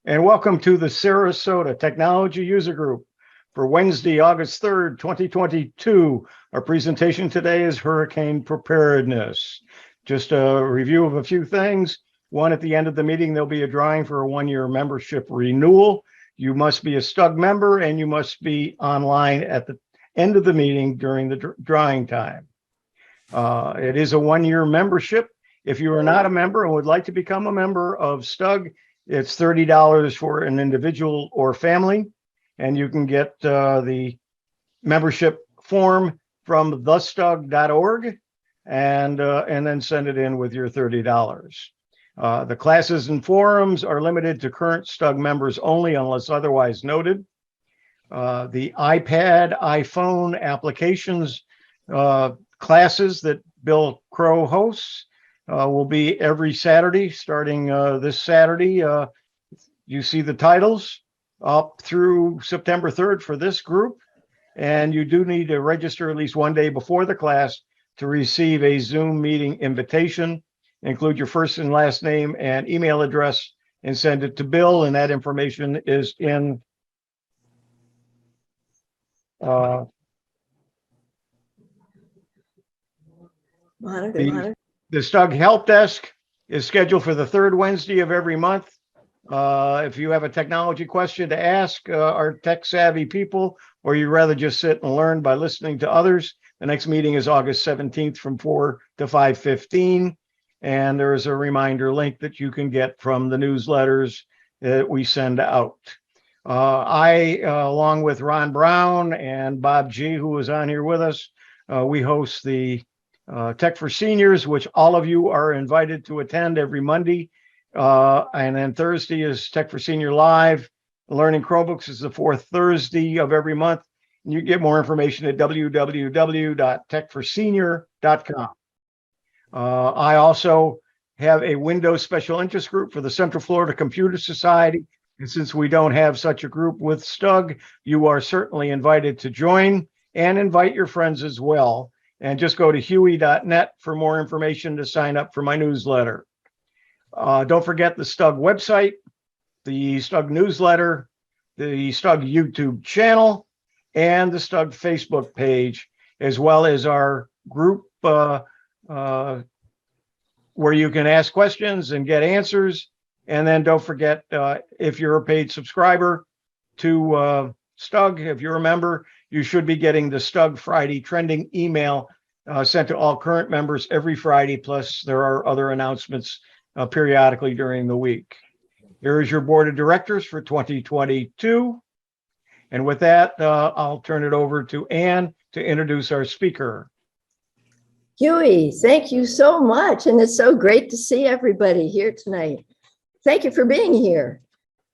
and welcome to the Sarasota Technology User Group for Wednesday, August 3rd, 2022. Our presentation today is Hurricane Preparedness. Just a review of a few things. One, at the end of the meeting, there'll be a drawing for a one-year membership renewal. You must be a STUG member and you must be online at the end of the meeting during the drawing time. It is a one-year membership. If you are not a member and would like to become a member of STUG, it's $30 for an individual or family, and you can get the membership form from thestug.org and then send it in with your $30. The classes and forums are limited to current STUG members only unless otherwise noted. The iPad, iPhone applications classes that Bill Crow hosts will be every Saturday, starting this Saturday. You see the titles up through September 3rd for this group, and you do need to register at least one day before the class to receive a Zoom meeting invitation. Include your first and last name and email address and send it to Bill, and that information is in the STUG Help Desk is scheduled for the third Wednesday of every month. If you have a technology question to ask our tech-savvy people, or you'd rather just sit and learn by listening to others, the next meeting is August 17th from 4 to 5:15. And there is a reminder link that you can get from the newsletters that we send out. I, along with Ron Brown and Bob G., who was on here with us, we host the Tech for Seniors, which all of you are invited to attend every Monday. And then Thursday is Tech for Senior Live. Learning Chromebooks is the fourth Thursday of every month. And you get more information at www.techforsenior.com. I also have a Windows Special Interest Group for the Central Florida Computer Society. And since we don't have such a group with STUG, you are certainly invited to join and invite your friends as well. And just go to huey.net for more information to sign up for my newsletter. Don't forget the STUG website, the STUG newsletter, the STUG YouTube channel, and the STUG Facebook page, as well as our group where you can ask questions and get answers. And then don't forget, if you're a paid subscriber to STUG, if you're a member, you should be getting the STUG Friday trending email sent to all current members every Friday. Plus, there are other announcements periodically during the week. Here is your board of directors for 2022. And with that, I'll turn it over to Ann to introduce our speaker. Huey, thank you so much. And it's so great to see everybody here tonight. Thank you for being here.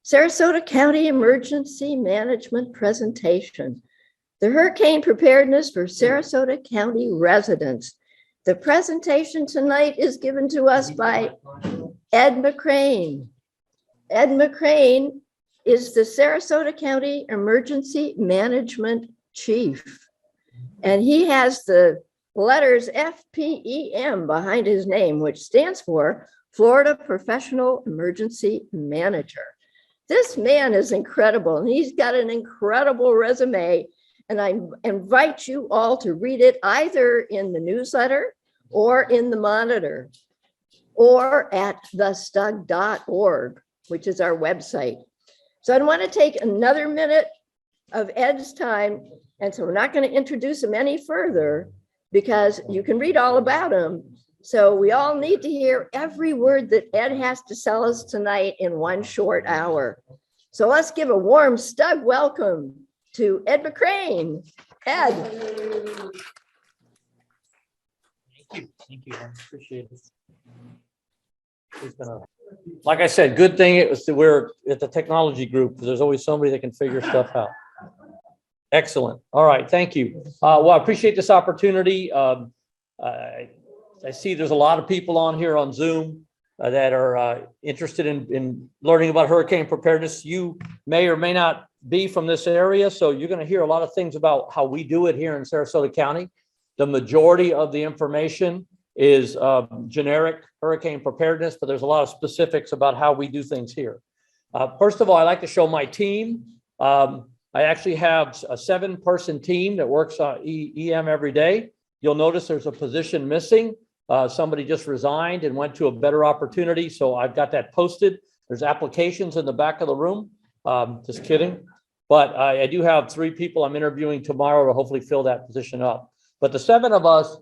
Sarasota County Emergency Management Presentation. The Hurricane Preparedness for Sarasota County Residents. The presentation tonight is given to us by Ed McCrane. Ed McCrane is the Sarasota County Emergency Management Chief. And he has the letters FPEM behind his name, which stands for Florida Professional Emergency Manager. This man is incredible, and he's got an incredible resume. And I invite you all to read it either in the newsletter or in the monitor or at thestug.org, which is our website. So I want to take another minute of Ed's time. And so we're not going to introduce him any further because you can read all about him. So we all need to hear every word that Ed has to tell us tonight in one short hour. So let's give a warm STUG welcome to Ed McCrane. Ed. Thank you. I appreciate it. It's been like I said, good thing it was that we're at the technology group. There's always somebody that can figure stuff out. Excellent. All right. Thank you. Well, I appreciate this opportunity. I see there's a lot of people on here on Zoom that are interested in learning about hurricane preparedness. You may or may not be from this area, so you're going to hear a lot of things about how we do it here in Sarasota County. The majority of the information is generic hurricane preparedness, but there's a lot of specifics about how we do things here. First of all, I like to show my team. I actually have a 7-person team that works on EM every day. You'll notice there's a position missing. Somebody just resigned and went to a better opportunity. So I've got that posted. There's applications in the back of the room. Just kidding. But I do have 3 people I'm interviewing tomorrow to hopefully fill that position up. But the 7 of us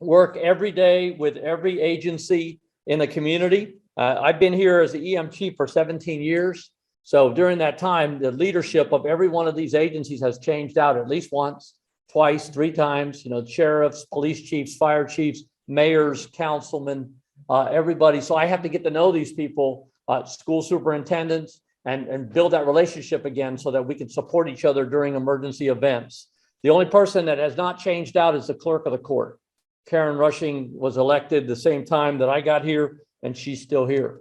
work every day with every agency in the community. I've been here as the EM chief for 17 years. So during that time, the leadership of every one of these agencies has changed out at least once, twice, 3 times, sheriffs, police chiefs, fire chiefs, mayors, councilmen, everybody. So I have to get to know these people, school superintendents, and build that relationship again so that we can support each other during emergency events. The only person that has not changed out is the clerk of the court. Karen Rushing was elected the same time that I got here, and she's still here.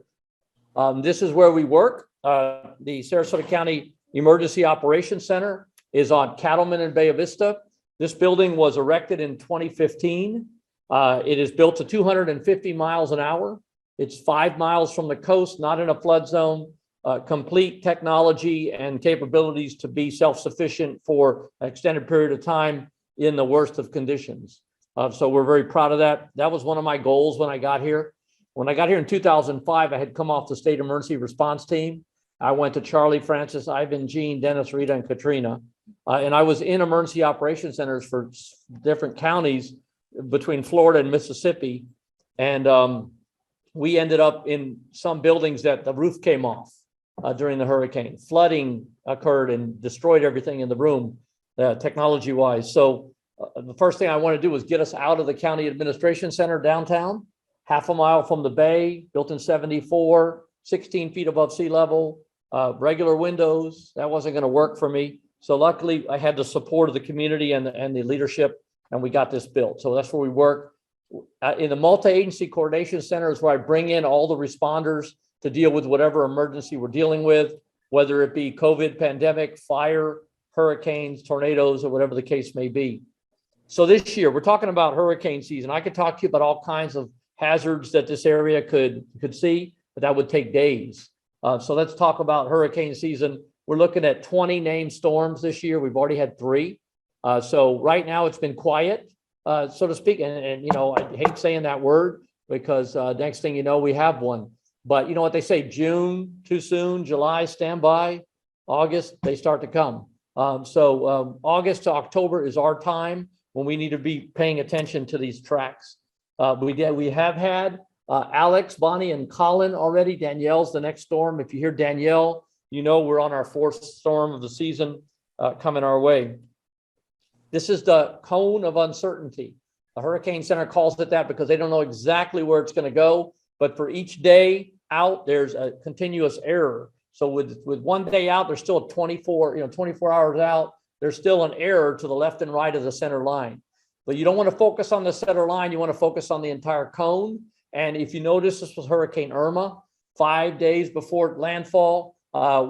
This is where we work. The Sarasota County Emergency Operations Center is on Cattleman and Bay Vista. This building was erected in 2015. It is built to 250 miles an hour. It's 5 miles from the coast, not in a flood zone. Complete technology and capabilities to be self-sufficient for an extended period of time in the worst of conditions. So we're very proud of that. That was one of my goals when I got here. When I got here in 2005, I had come off the state emergency response team. I went to Charlie, Francis, Ivan, Gene, Dennis, Rita, and Katrina. And I was in emergency operations centers for different counties between Florida and Mississippi. And we ended up in some buildings that the roof came off during the hurricane. Flooding occurred and destroyed everything in the room, technology-wise. So the first thing I want to do was get us out of the county administration center downtown, half a mile from the bay, built in 74, 16 feet above sea level, regular windows. That wasn't going to work for me. So luckily I had the support of the community and the leadership, and we got this built. So that's where we work. In the multi-agency coordination center is where I bring in all the responders to deal with whatever emergency we're dealing with, whether it be COVID, pandemic, fire, hurricanes, tornadoes, or whatever the case may be. So this year, we're talking about hurricane season. I could talk to you about all kinds of hazards that this area could see, but that would take days. So let's talk about hurricane season. We're looking at 20 named storms this year. We've already had 3. So right now it's been quiet, so to speak. And I hate saying that word because next thing you know, we have one. But you know what they say, June, too soon, July, stand by, August, they start to come. So August to October is our time when we need to be paying attention to these tracks. We have had Alex, Bonnie, and Colin already. Danielle's the next storm. If you hear Danielle, we're on our 4th storm of the season coming our way. This is the cone of uncertainty. The Hurricane Center calls it that because they don't know exactly where it's going to go. But for each day out, there's a continuous error. So with 1 day out, there's still 24 hours out. There's still an error to the left and right of the center line. But you don't want to focus on the center line. You want to focus on the entire cone. And if you notice, this was Hurricane Irma. 5 days before landfall,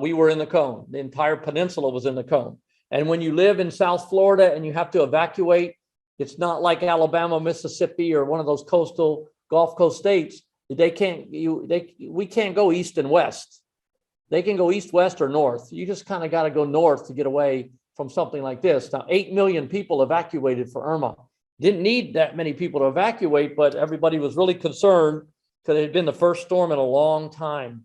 we were in the cone. The entire peninsula was in the cone. And when you live in South Florida and you have to evacuate, it's not like Alabama, Mississippi, or one of those coastal Gulf Coast states. We can't go east and west. They can go east, west, or north. You just kind of got to go north to get away from something like this. Now, 8 million people evacuated for Irma. Didn't need that many people to evacuate, but everybody was really concerned because it had been the first storm in a long time.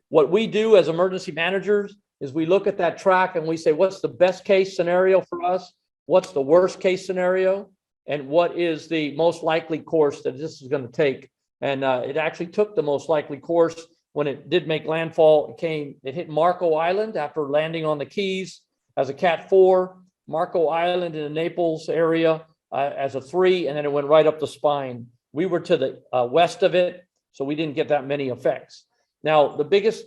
What we do as emergency managers is we look at that track and we say, what's the best case scenario for us? What's the worst case scenario? And what is the most likely course that this is going to take? And it actually took the most likely course when it did make landfall. It hit Marco Island after landing on the Keys as a Cat 4, Marco Island in the Naples area as a 3, and then it went right up the spine. We were to the west of it, so we didn't get that many effects. Now, the biggest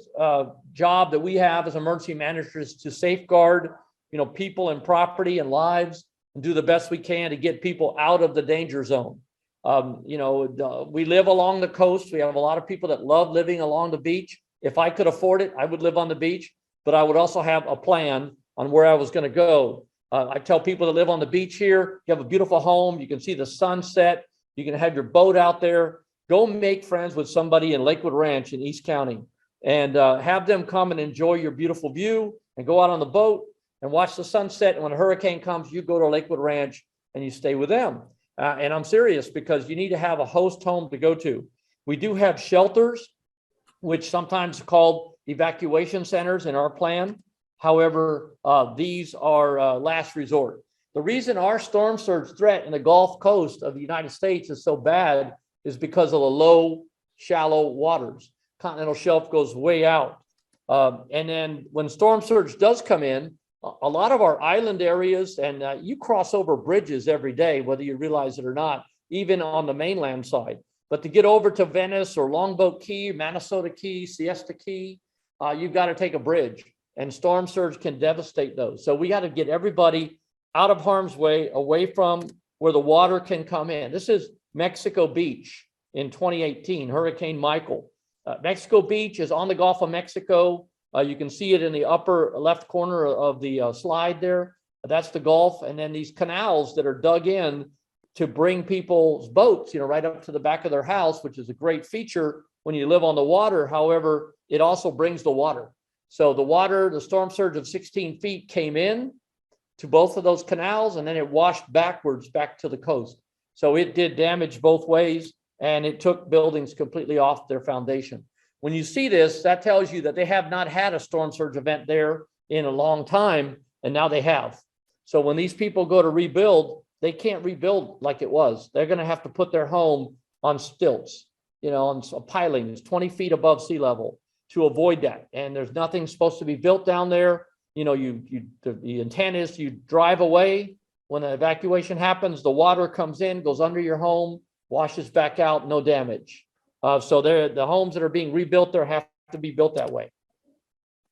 job that we have as emergency managers is to safeguard, people and property and lives, and do the best we can to get people out of the danger zone. We live along the coast. We have a lot of people that love living along the beach. If I could afford it, I would live on the beach, but I would also have a plan on where I was going to go. I tell people that live on the beach here, you have a beautiful home. You can see the sunset. You can have your boat out there. Go make friends with somebody in Lakewood Ranch in East County and have them come and enjoy your beautiful view and go out on the boat and watch the sunset. And when a hurricane comes, you go to Lakewood Ranch and you stay with them. And I'm serious, because you need to have a host home to go to. We do have shelters, which sometimes are called evacuation centers in our plan. However, these are last resort. The reason our storm surge threat in the Gulf Coast of the United States is so bad is because of the low, shallow waters. Continental shelf goes way out. And then when storm surge does come in, a lot of our island areas, and you cross over bridges every day, whether you realize it or not, even on the mainland side. But to get over to Venice or Longboat Key, Minnesota Key, Siesta Key, you've got to take a bridge, and storm surge can devastate those. So we got to get everybody out of harm's way, away from where the water can come in. This is Mexico Beach in 2018, Hurricane Michael. Mexico Beach is on the Gulf of Mexico. You can see it in the upper left corner of the slide there. That's the Gulf. And then these canals that are dug in to bring people's boats, right up to the back of their house, which is a great feature when you live on the water. However, it also brings the water. So the water, the storm surge of 16 feet came in to both of those canals, and then it washed backwards back to the coast. So it did damage both ways, and it took buildings completely off their foundation. When you see this, that tells you that they have not had a storm surge event there in a long time, and now they have. So when these people go to rebuild, they can't rebuild like it was. They're going to have to put their home on stilts, on pilings 20 feet above sea level to avoid that. And there's nothing supposed to be built down there. The intent is you drive away. When the evacuation happens, the water comes in, goes under your home, washes back out, no damage. So the homes that are being rebuilt there have to be built that way.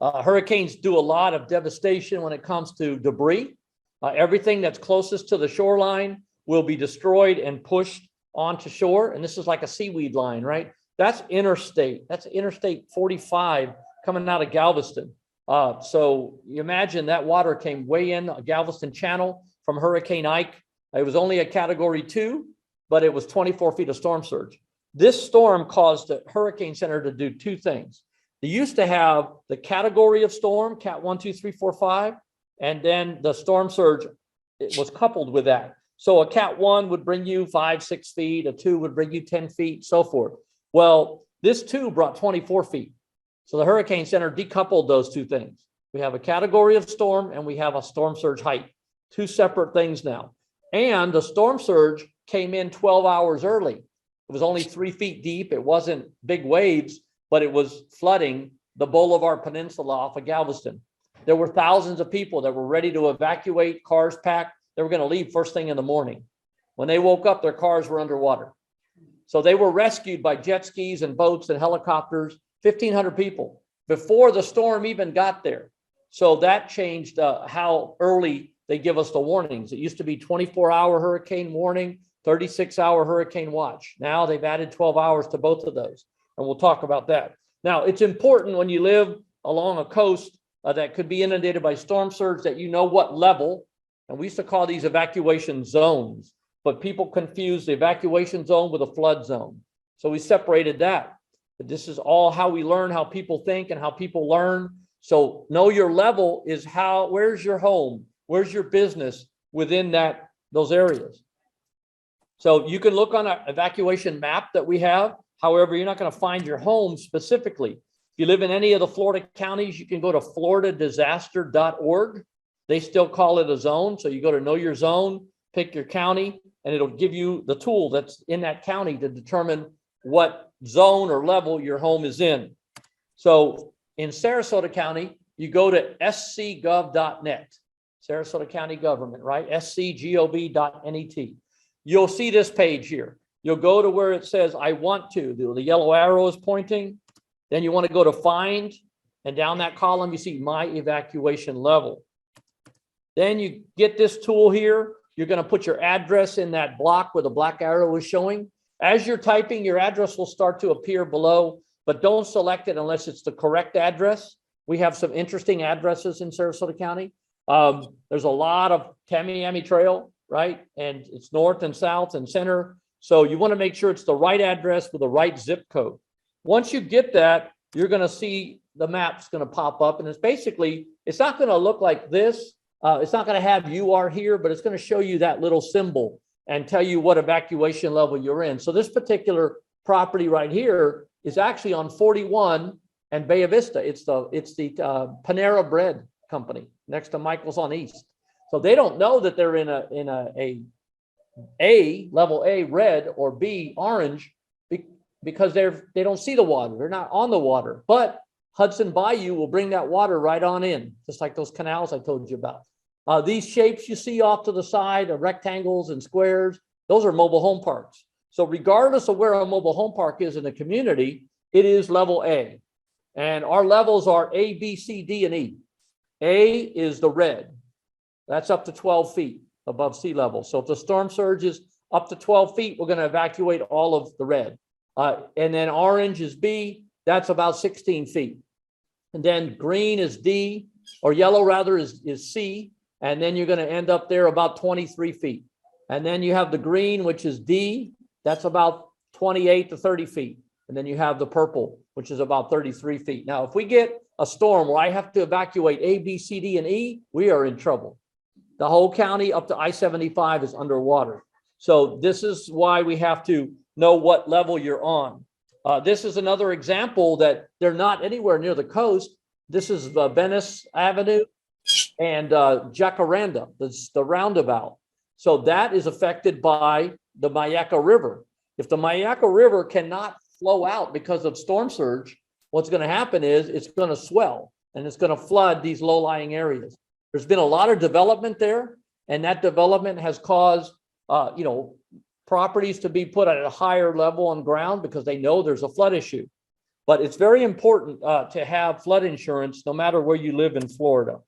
Hurricanes do a lot of devastation when it comes to debris. Everything that's closest to the shoreline will be destroyed and pushed onto shore. And this is like a seaweed line, right? That's interstate. That's Interstate 45 coming out of Galveston. So you imagine that water came way in Galveston Channel from Hurricane Ike. It was only a Category 2, but it was 24 feet of storm surge. This storm caused the Hurricane Center to do two things. They used to have the category of storm, Cat 1, 2, 3, 4, 5, and then the storm surge, it was coupled with that. So a Cat 1 would bring you 5, 6 feet, a 2 would bring you 10 feet, so forth. Well, this 2 brought 24 feet. So the Hurricane Center decoupled those two things. We have a category of storm and we have a storm surge height, two separate things now. And the storm surge came in 12 hours early. It was only 3 feet deep. It wasn't big waves, but it was flooding the Bolivar Peninsula off of Galveston. There were thousands of people that were ready to evacuate, cars packed. They were going to leave first thing in the morning. When they woke up, their cars were underwater. So they were rescued by jet skis and boats and helicopters, 1,500 people before the storm even got there. So that changed how early they give us the warnings. It used to be 24-hour hurricane warning, 36-hour hurricane watch. Now they've added 12 hours to both of those. And we'll talk about that. Now, it's important when you live along a coast that could be inundated by storm surge that you know what level. And we used to call these evacuation zones, but people confuse the evacuation zone with a flood zone. So we separated that. But this is all how we learn, how people think and how people learn. So know your level is where's your home? Where's your business within those areas? So you can look on an evacuation map that we have. However, you're not going to find your home specifically. If you live in any of the Florida counties, you can go to floridadisaster.org. They still call it a zone. So you go to know your zone, pick your county, and it'll give you the tool that's in that county to determine what zone or level your home is in. So in Sarasota County, you go to scgov.net, Sarasota County Government, right? scgov.net. You'll see this page here. You'll go to where it says, I want to, the yellow arrow is pointing. Then you want to go to find, and down that column, you see my evacuation level. Then you get this tool here. You're going to put your address in that block where the black arrow is showing. As you're typing, your address will start to appear below, but don't select it unless it's the correct address. We have some interesting addresses in Sarasota County. There's a lot of Tamiami Trail, right? And it's north and south and center. So you want to make sure it's the right address with the right zip code. Once you get that, you're going to see the map's going to pop up, and it's basically, it's not going to look like this. It's not going to have you are here, but it's going to show you that little symbol and tell you what evacuation level you're in. So this particular property right here is actually on 41 and Bay Vista. It's the Panera Bread Company next to Michael's on East. So they don't know that they're in a level A red or B orange because they don't see the water. They're not on the water, but Hudson Bayou will bring that water right on in, just like those canals I told you about. These shapes you see off to the side of rectangles and squares, those are mobile home parks. So regardless of where a mobile home park is in the community, it is level A. And our levels are A, B, C, D, and E. A is the red. That's up to 12 feet above sea level. So if the storm surge is up to 12 feet, we're going to evacuate all of the red. And then orange is B, that's about 16 feet. And then green is D, or yellow rather is C. And then you're going to end up there about 23 feet. And then you have the green, which is D, that's about 28 to 30 feet. And then you have the purple, which is about 33 feet. Now, if we get a storm where I have to evacuate A, B, C, D, and E, we are in trouble. The whole county up to I-75 is underwater. So this is why we have to know what level you're on. This is another example that they're not anywhere near the coast. This is Venice Avenue and Jacaranda, the roundabout. So that is affected by the Mayaca River. If the Mayaca River cannot flow out because of storm surge, what's going to happen is it's going to swell and it's going to flood these low-lying areas. There's been a lot of development there, and that development has caused, properties to be put at a higher level on ground because they know there's a flood issue. But it's very important to have flood insurance no matter where you live in Florida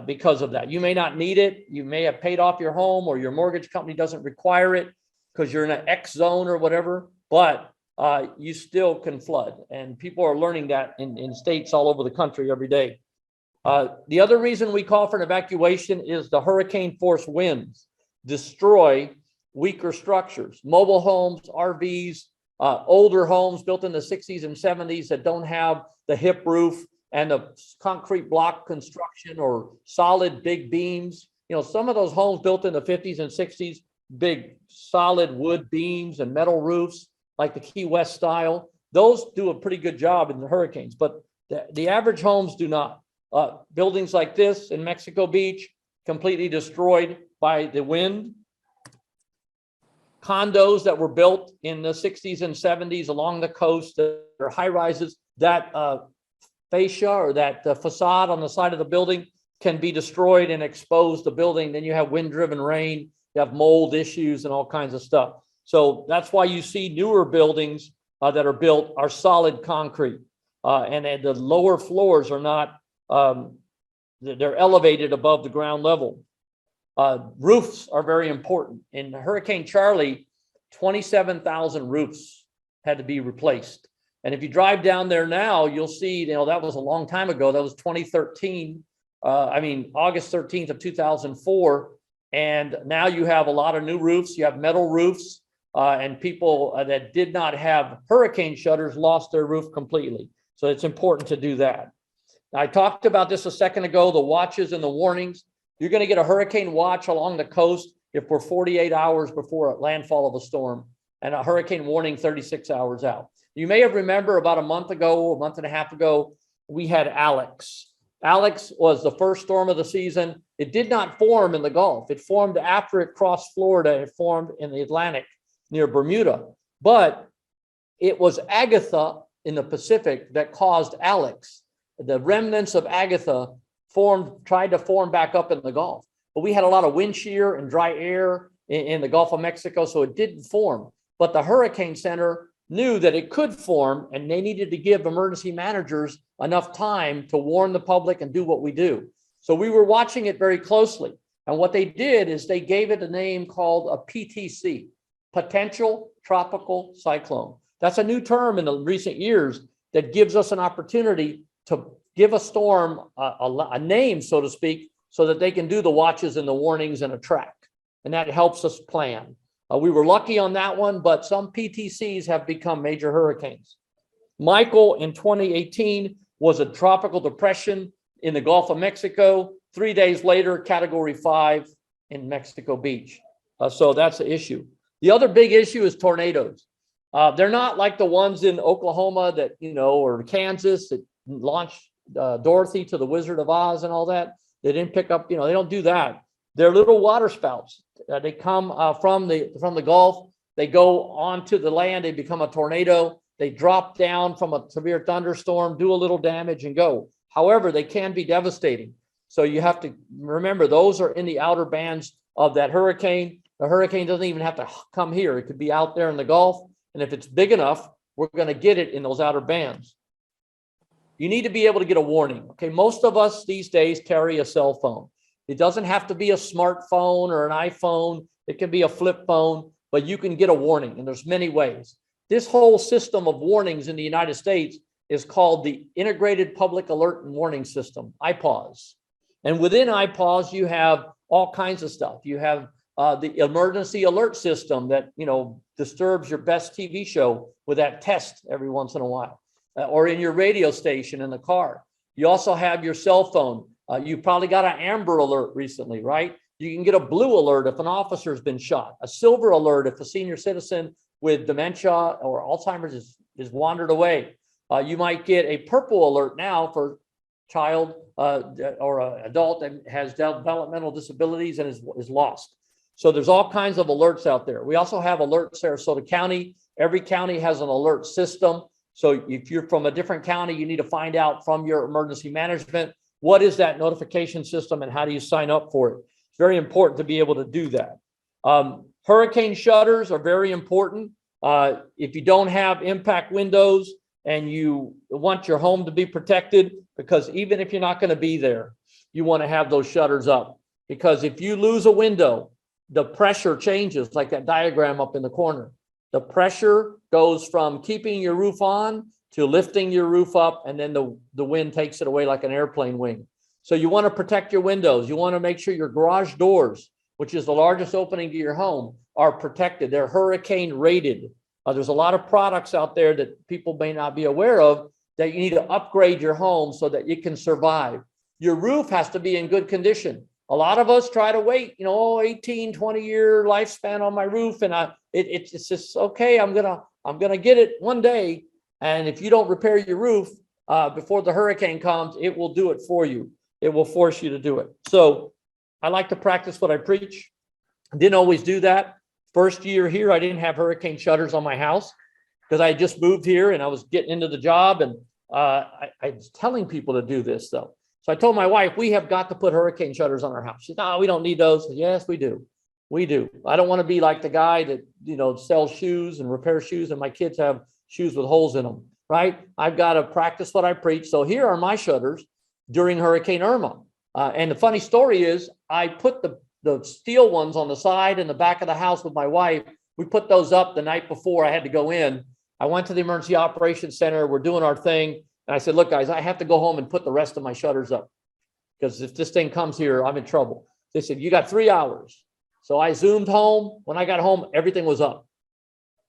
because of that. You may not need it. You may have paid off your home or your mortgage company doesn't require it because you're in an X zone or whatever, but you still can flood. And people are learning that in states all over the country every day. The other reason we call for an evacuation is the hurricane force winds destroy weaker structures, mobile homes, RVs, older homes built in the 60s and 70s that don't have the hip roof and the concrete block construction or solid big beams. Some of those homes built in the 50s and 60s, big solid wood beams and metal roofs like the Key West style, those do a pretty good job in the hurricanes, but the average homes do not. Buildings like this in Mexico Beach, completely destroyed by the wind. Condos that were built in the 60s and 70s along the coast, that are high rises, that fascia or that facade on the side of the building can be destroyed and expose the building. Then you have wind-driven rain, you have mold issues and all kinds of stuff. So that's why you see newer buildings that are built are solid concrete, and the lower floors are not, they're elevated above the ground level. Roofs are very important. In Hurricane Charlie, 27,000 roofs had to be replaced. And if you drive down there now, you'll see, that was a long time ago. That was 2013. August 13th of 2004. And now you have a lot of new roofs. You have metal roofs, and people that did not have hurricane shutters lost their roof completely. So it's important to do that. I talked about this a second ago, the watches and the warnings. You're going to get a hurricane watch along the coast if we're 48 hours before a landfall of a storm, and a hurricane warning 36 hours out. You may have remember about a month and a half ago, we had Alex. Alex was the first storm of the season. It did not form in the Gulf. It formed after it crossed Florida. It formed in the Atlantic near Bermuda. But it was Agatha in the Pacific that caused Alex. The remnants of Agatha tried to form back up in the Gulf. But we had a lot of wind shear and dry air in the Gulf of Mexico, so it didn't form. But the Hurricane Center knew that it could form, and they needed to give emergency managers enough time to warn the public and do what we do. So we were watching it very closely. And what they did is they gave it a name called a PTC, Potential Tropical Cyclone. That's a new term in the recent years that gives us an opportunity to give a storm a name, so to speak, so that they can do the watches and the warnings and a track. And that helps us plan. We were lucky on that one, but some PTCs have become major hurricanes. Michael in 2018 was a tropical depression in the Gulf of Mexico. 3 days later, Category 5 in Mexico Beach. So that's the issue. The other big issue is tornadoes. They're not like the ones in Oklahoma that, or Kansas that launched Dorothy to the Wizard of Oz and all that. They didn't pick up, they don't do that. They're little water spouts. They come from the Gulf. They go onto the land. They become a tornado. They drop down from a severe thunderstorm, do a little damage and go. However, they can be devastating. So you have to remember those are in the outer bands of that hurricane. The hurricane doesn't even have to come here. It could be out there in the Gulf. And if it's big enough, we're going to get it in those outer bands. You need to be able to get a warning. Okay, most of us these days carry a cell phone. It doesn't have to be a smartphone or an iPhone. It can be a flip phone, but you can get a warning, and there's many ways. This whole system of warnings in the United States is called the Integrated Public Alert and Warning System, IPAWS. And within IPAWS, you have all kinds of stuff. You have the emergency alert system that, disturbs your best TV show with that test every once in a while, or in your radio station in the car. You also have your cell phone. You probably got an Amber Alert recently, right? You can get a blue alert if an officer's been shot, a silver alert if a senior citizen with dementia or Alzheimer's is wandered away. You might get a purple alert now for child or an adult that has developmental disabilities and is lost. So there's all kinds of alerts out there. We also have Alert Sarasota County. Every county has an alert system. So if you're from a different county, you need to find out from your emergency management, what is that notification system and how do you sign up for it? It's very important to be able to do that. Hurricane shutters are very important. If you don't have impact windows and you want your home to be protected, because even if you're not going to be there, you want to have those shutters up. Because if you lose a window, the pressure changes, like that diagram up in the corner. The pressure goes from keeping your roof on to lifting your roof up, and then the wind takes it away like an airplane wing. So you want to protect your windows. You want to make sure your garage doors, which is the largest opening to your home, are protected. They're hurricane rated. There's a lot of products out there that people may not be aware of that you need to upgrade your home so that it can survive. Your roof has to be in good condition. A lot of us try to wait, 18, 20-year lifespan on my roof. And it's just, okay, I'm gonna get it one day. And if you don't repair your roof before the hurricane comes, it will do it for you. It will force you to do it. So I like to practice what I preach. Didn't always do that. First year here, I didn't have hurricane shutters on my house because I had just moved here and I was getting into the job. And I was telling people to do this though. So I told my wife, we have got to put hurricane shutters on our house. She said, no, we don't need those. Said, yes, we do. We do. I don't want to be like the guy that, sells shoes and repairs shoes and my kids have shoes with holes in them, right? I've got to practice what I preach. So here are my shutters during Hurricane Irma. And the funny story is I put the steel ones on the side and the back of the house with my wife. We put those up the night before I had to go in. I went to the emergency operations center. We're doing our thing. And I said, look, guys, I have to go home and put the rest of my shutters up because if this thing comes here, I'm in trouble. They said, you got 3 hours. So I zoomed home. When I got home, everything was up.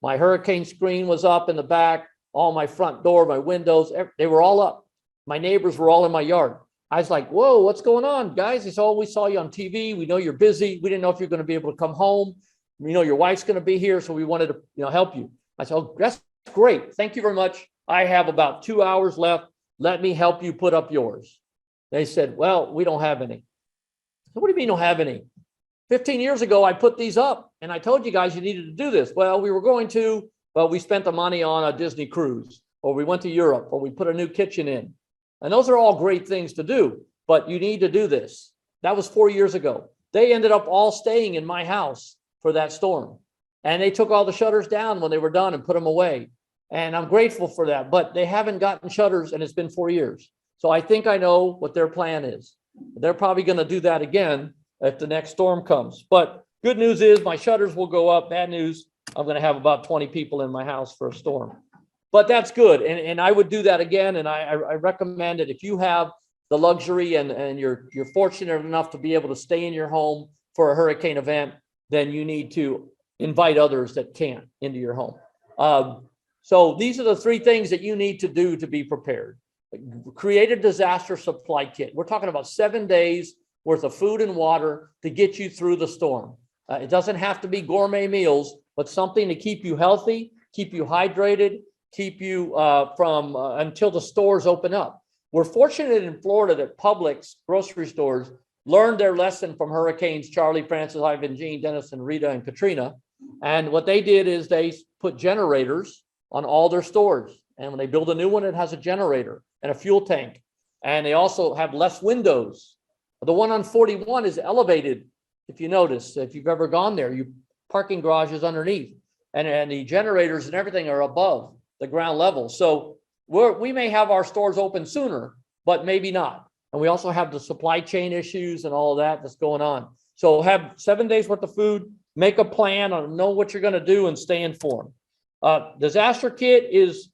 My hurricane screen was up in the back, all my front door, my windows, they were all up. My neighbors were all in my yard. I was like, whoa, what's going on, guys? They said, oh, we saw you on TV. We know you're busy. We didn't know if you're going to be able to come home. Your wife's going to be here. So we wanted to, help you. I said, oh, that's great. Thank you very much. I have about 2 hours left. Let me help you put up yours. They said, well, we don't have any. I said, what do you mean you don't have any? 15 years ago, I put these up and I told you guys you needed to do this. Well, we were going to, but we spent the money on a Disney cruise, or we went to Europe, or we put a new kitchen in. And those are all great things to do, but you need to do this. That was 4 years ago. They ended up all staying in my house for that storm. And they took all the shutters down when they were done and put them away. And I'm grateful for that, but they haven't gotten shutters and it's been 4 years. So I think I know what their plan is. They're probably going to do that again if the next storm comes. But good news is my shutters will go up. Bad news, I'm going to have about 20 people in my house for a storm. But that's good. And I would do that again. And I recommend it if you have the luxury and you're fortunate enough to be able to stay in your home for a hurricane event, then you need to invite others that can't into your home. So these are the three things that you need to do to be prepared. Create a disaster supply kit. We're talking about 7 days worth of food and water to get you through the storm. It doesn't have to be gourmet meals, but something to keep you healthy, keep you hydrated, keep you until the stores open up. We're fortunate in Florida that Publix grocery stores learned their lesson from hurricanes Charlie, Francis, Ivan, Jean, Dennis, and Rita, and Katrina. And what they did is they put generators on all their stores. And when they build a new one, it has a generator and a fuel tank. And they also have less windows. The one on 41 is elevated. If you notice, if you've ever gone there, your parking garage is underneath, and the generators and everything are above the ground level. So we may have our stores open sooner, but maybe not. And we also have the supply chain issues and all of that that's going on. So have 7 days worth of food, make a plan, know what you're going to do, and stay informed. Disaster kit is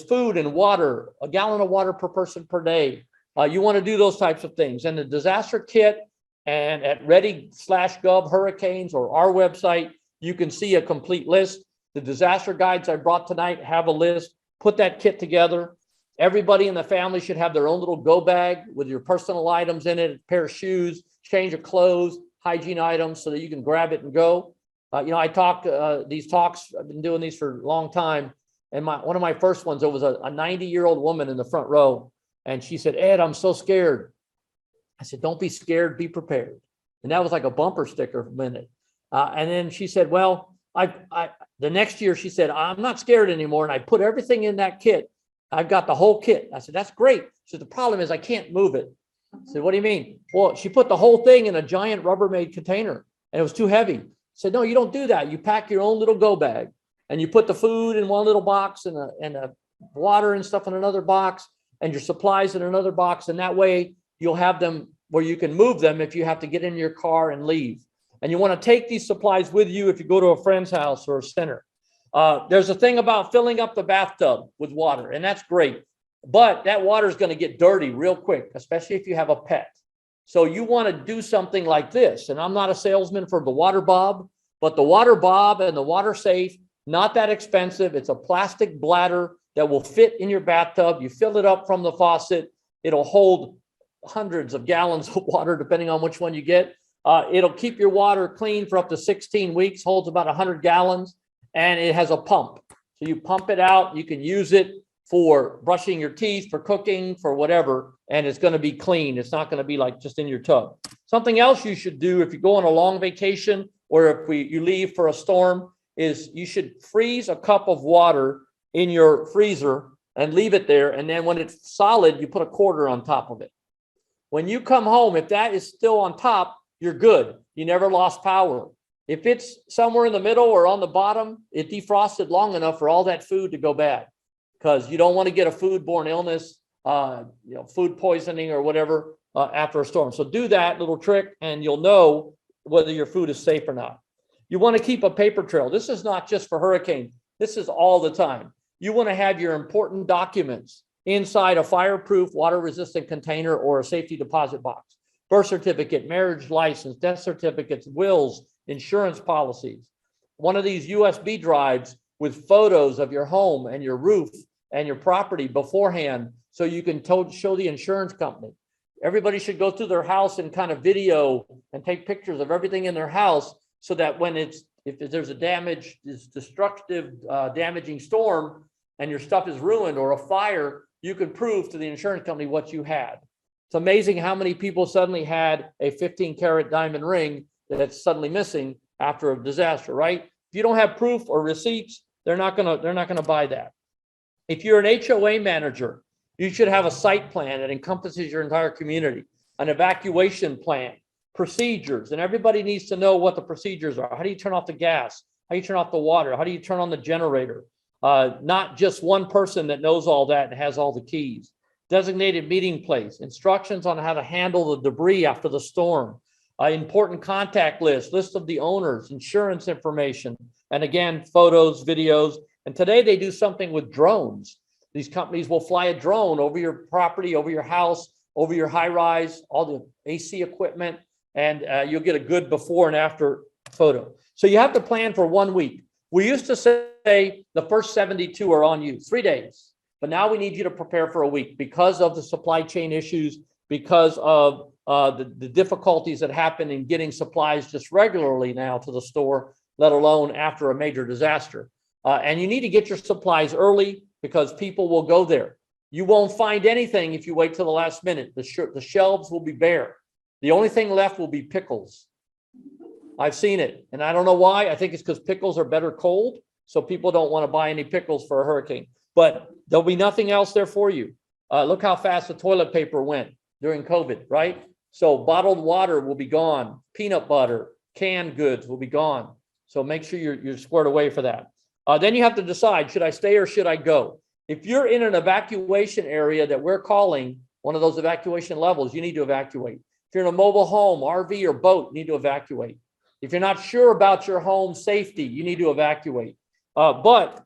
food and water, a gallon of water per person per day. You want to do those types of things. And the disaster kit, and at ready/gov hurricanes or our website, you can see a complete list. The disaster guides I brought tonight have a list. Put that kit together. Everybody in the family should have their own little go bag with your personal items in it, a pair of shoes, change of clothes, hygiene items, so that you can grab it and go. I talk these talks. I've been doing these for a long time. And one of my first ones, there was a 90-year-old woman in the front row. And she said, "Ed, I'm so scared." I said, "Don't be scared, be prepared." And that was like a bumper sticker for a minute. And then she said, "Well, the next year," she said, "I'm not scared anymore. And I put everything in that kit. I've got the whole kit." I said, "That's great." She said, "The problem is I can't move it." I said, "What do you mean?" "Well, she put the whole thing in a giant Rubbermaid container and it was too heavy." I said, "No, you don't do that. You pack your own little go bag and you put the food in one little box and the water and stuff in another box and your supplies in another box. And that way you'll have them where you can move them if you have to get in your car and leave. And you want to take these supplies with you if you go to a friend's house or a center. There's a thing about filling up the bathtub with water, and that's great. But that water is going to get dirty real quick, especially if you have a pet. So you want to do something like this. And I'm not a salesman for the water bob, but the water bob and the water safe, not that expensive. It's a plastic bladder that will fit in your bathtub. You fill it up from the faucet. It'll hold hundreds of gallons of water, depending on which one you get. It'll keep your water clean for up to 16 weeks, holds about 100 gallons, and it has a pump. So you pump it out. You can use it for brushing your teeth, for cooking, for whatever, and it's going to be clean. It's not going to be like just in your tub. Something else you should do if you go on a long vacation or if you leave for a storm is you should freeze a cup of water in your freezer and leave it there. And then when it's solid, you put a quarter on top of it. When you come home, if that is still on top, you're good. You never lost power. If it's somewhere in the middle or on the bottom, it defrosted long enough for all that food to go bad, because you don't want to get a foodborne illness, food poisoning or whatever after a storm. So do that little trick and you'll know whether your food is safe or not. You want to keep a paper trail. This is not just for hurricane. This is all the time. You want to have your important documents inside a fireproof, water-resistant container or a safety deposit box. Birth certificate, marriage license, death certificates, wills, insurance policies. One of these USB drives with photos of your home and your roof and your property beforehand, so you can show the insurance company. Everybody should go through their house and kind of video and take pictures of everything in their house, so that when if there's a destructive, damaging storm and your stuff is ruined or a fire, you can prove to the insurance company what you had. It's amazing how many people suddenly had a 15-karat diamond ring that's suddenly missing after a disaster, right? If you don't have proof or receipts, they're not gonna buy that. If you're an HOA manager, you should have a site plan that encompasses your entire community, an evacuation plan, procedures, and everybody needs to know what the procedures are. How do you turn off the gas? How do you turn off the water? How do you turn on the generator? Not just one person that knows all that and has all the keys. Designated meeting place, instructions on how to handle the debris after the storm, important contact list of the owners, insurance information, and again, photos, videos. And today they do something with drones. These companies will fly a drone over your property, over your house, over your high rise, all the AC equipment, and you'll get a good before and after photo. So you have to plan for 1 week. We used to say say the first 72 are on you, 3 days. But now we need you to prepare for a week because of the supply chain issues, because of the difficulties that happen in getting supplies just regularly now to the store, let alone after a major disaster. And you need to get your supplies early because people will go there. You won't find anything if you wait till the last minute. The shelves will be bare. The only thing left will be pickles. I've seen it, and I don't know why. I think it's because pickles are better cold, so people don't want to buy any pickles for a hurricane. But there'll be nothing else there for you. Look how fast the toilet paper went during COVID, right? So bottled water will be gone. Peanut butter, canned goods will be gone. So make sure you're squared away for that. Then you have to decide, should I stay or should I go? If you're in an evacuation area that we're calling one of those evacuation levels, you need to evacuate. If you're in a mobile home, RV, or boat, you need to evacuate. If you're not sure about your home safety, you need to evacuate. But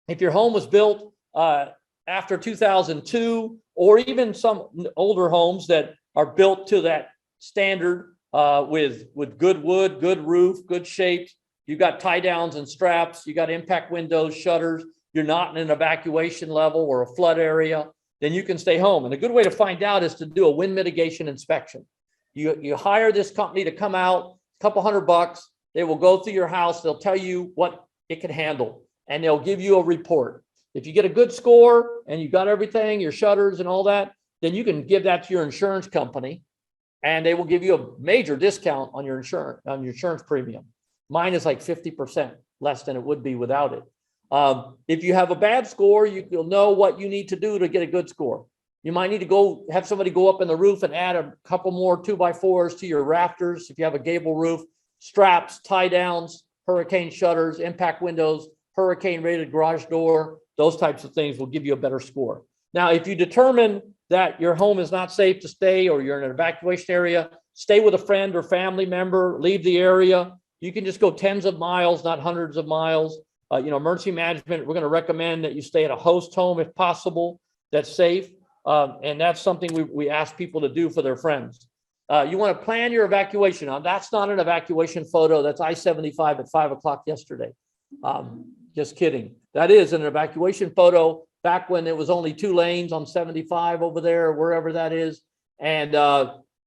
if your home was built after 2002, or even some older homes that are built to that standard with good wood, good roof, good shapes, you got tie downs and straps, you got impact windows, shutters, you're not in an evacuation level or a flood area, then you can stay home. And a good way to find out is to do a wind mitigation inspection. You hire this company to come out, a couple $100. They will go through your house. They'll tell you what it can handle, and they'll give you a report. If you get a good score and you got everything, your shutters and all that, then you can give that to your insurance company, and they will give you a major discount on your insurance premium. Mine is like 50% less than it would be without it. If you have a bad score, you'll know what you need to do to get a good score. You might need to go have somebody go up in the roof and add a couple more 2x4s to your rafters. If you have a gable roof, straps, tie downs, hurricane shutters, impact windows, hurricane rated garage door, those types of things will give you a better score. Now, if you determine that your home is not safe to stay, or you're in an evacuation area, stay with a friend or family member, leave the area. You can just go tens of miles, not hundreds of miles. Emergency management, we're going to recommend that you stay at a host home if possible, that's safe. And that's something we ask people to do for their friends. You want to plan your evacuation. Now, that's not an evacuation photo. That's I-75 at 5 o'clock yesterday. Just kidding. That is an evacuation photo back when it was only 2 lanes on 75 over there, wherever that is. And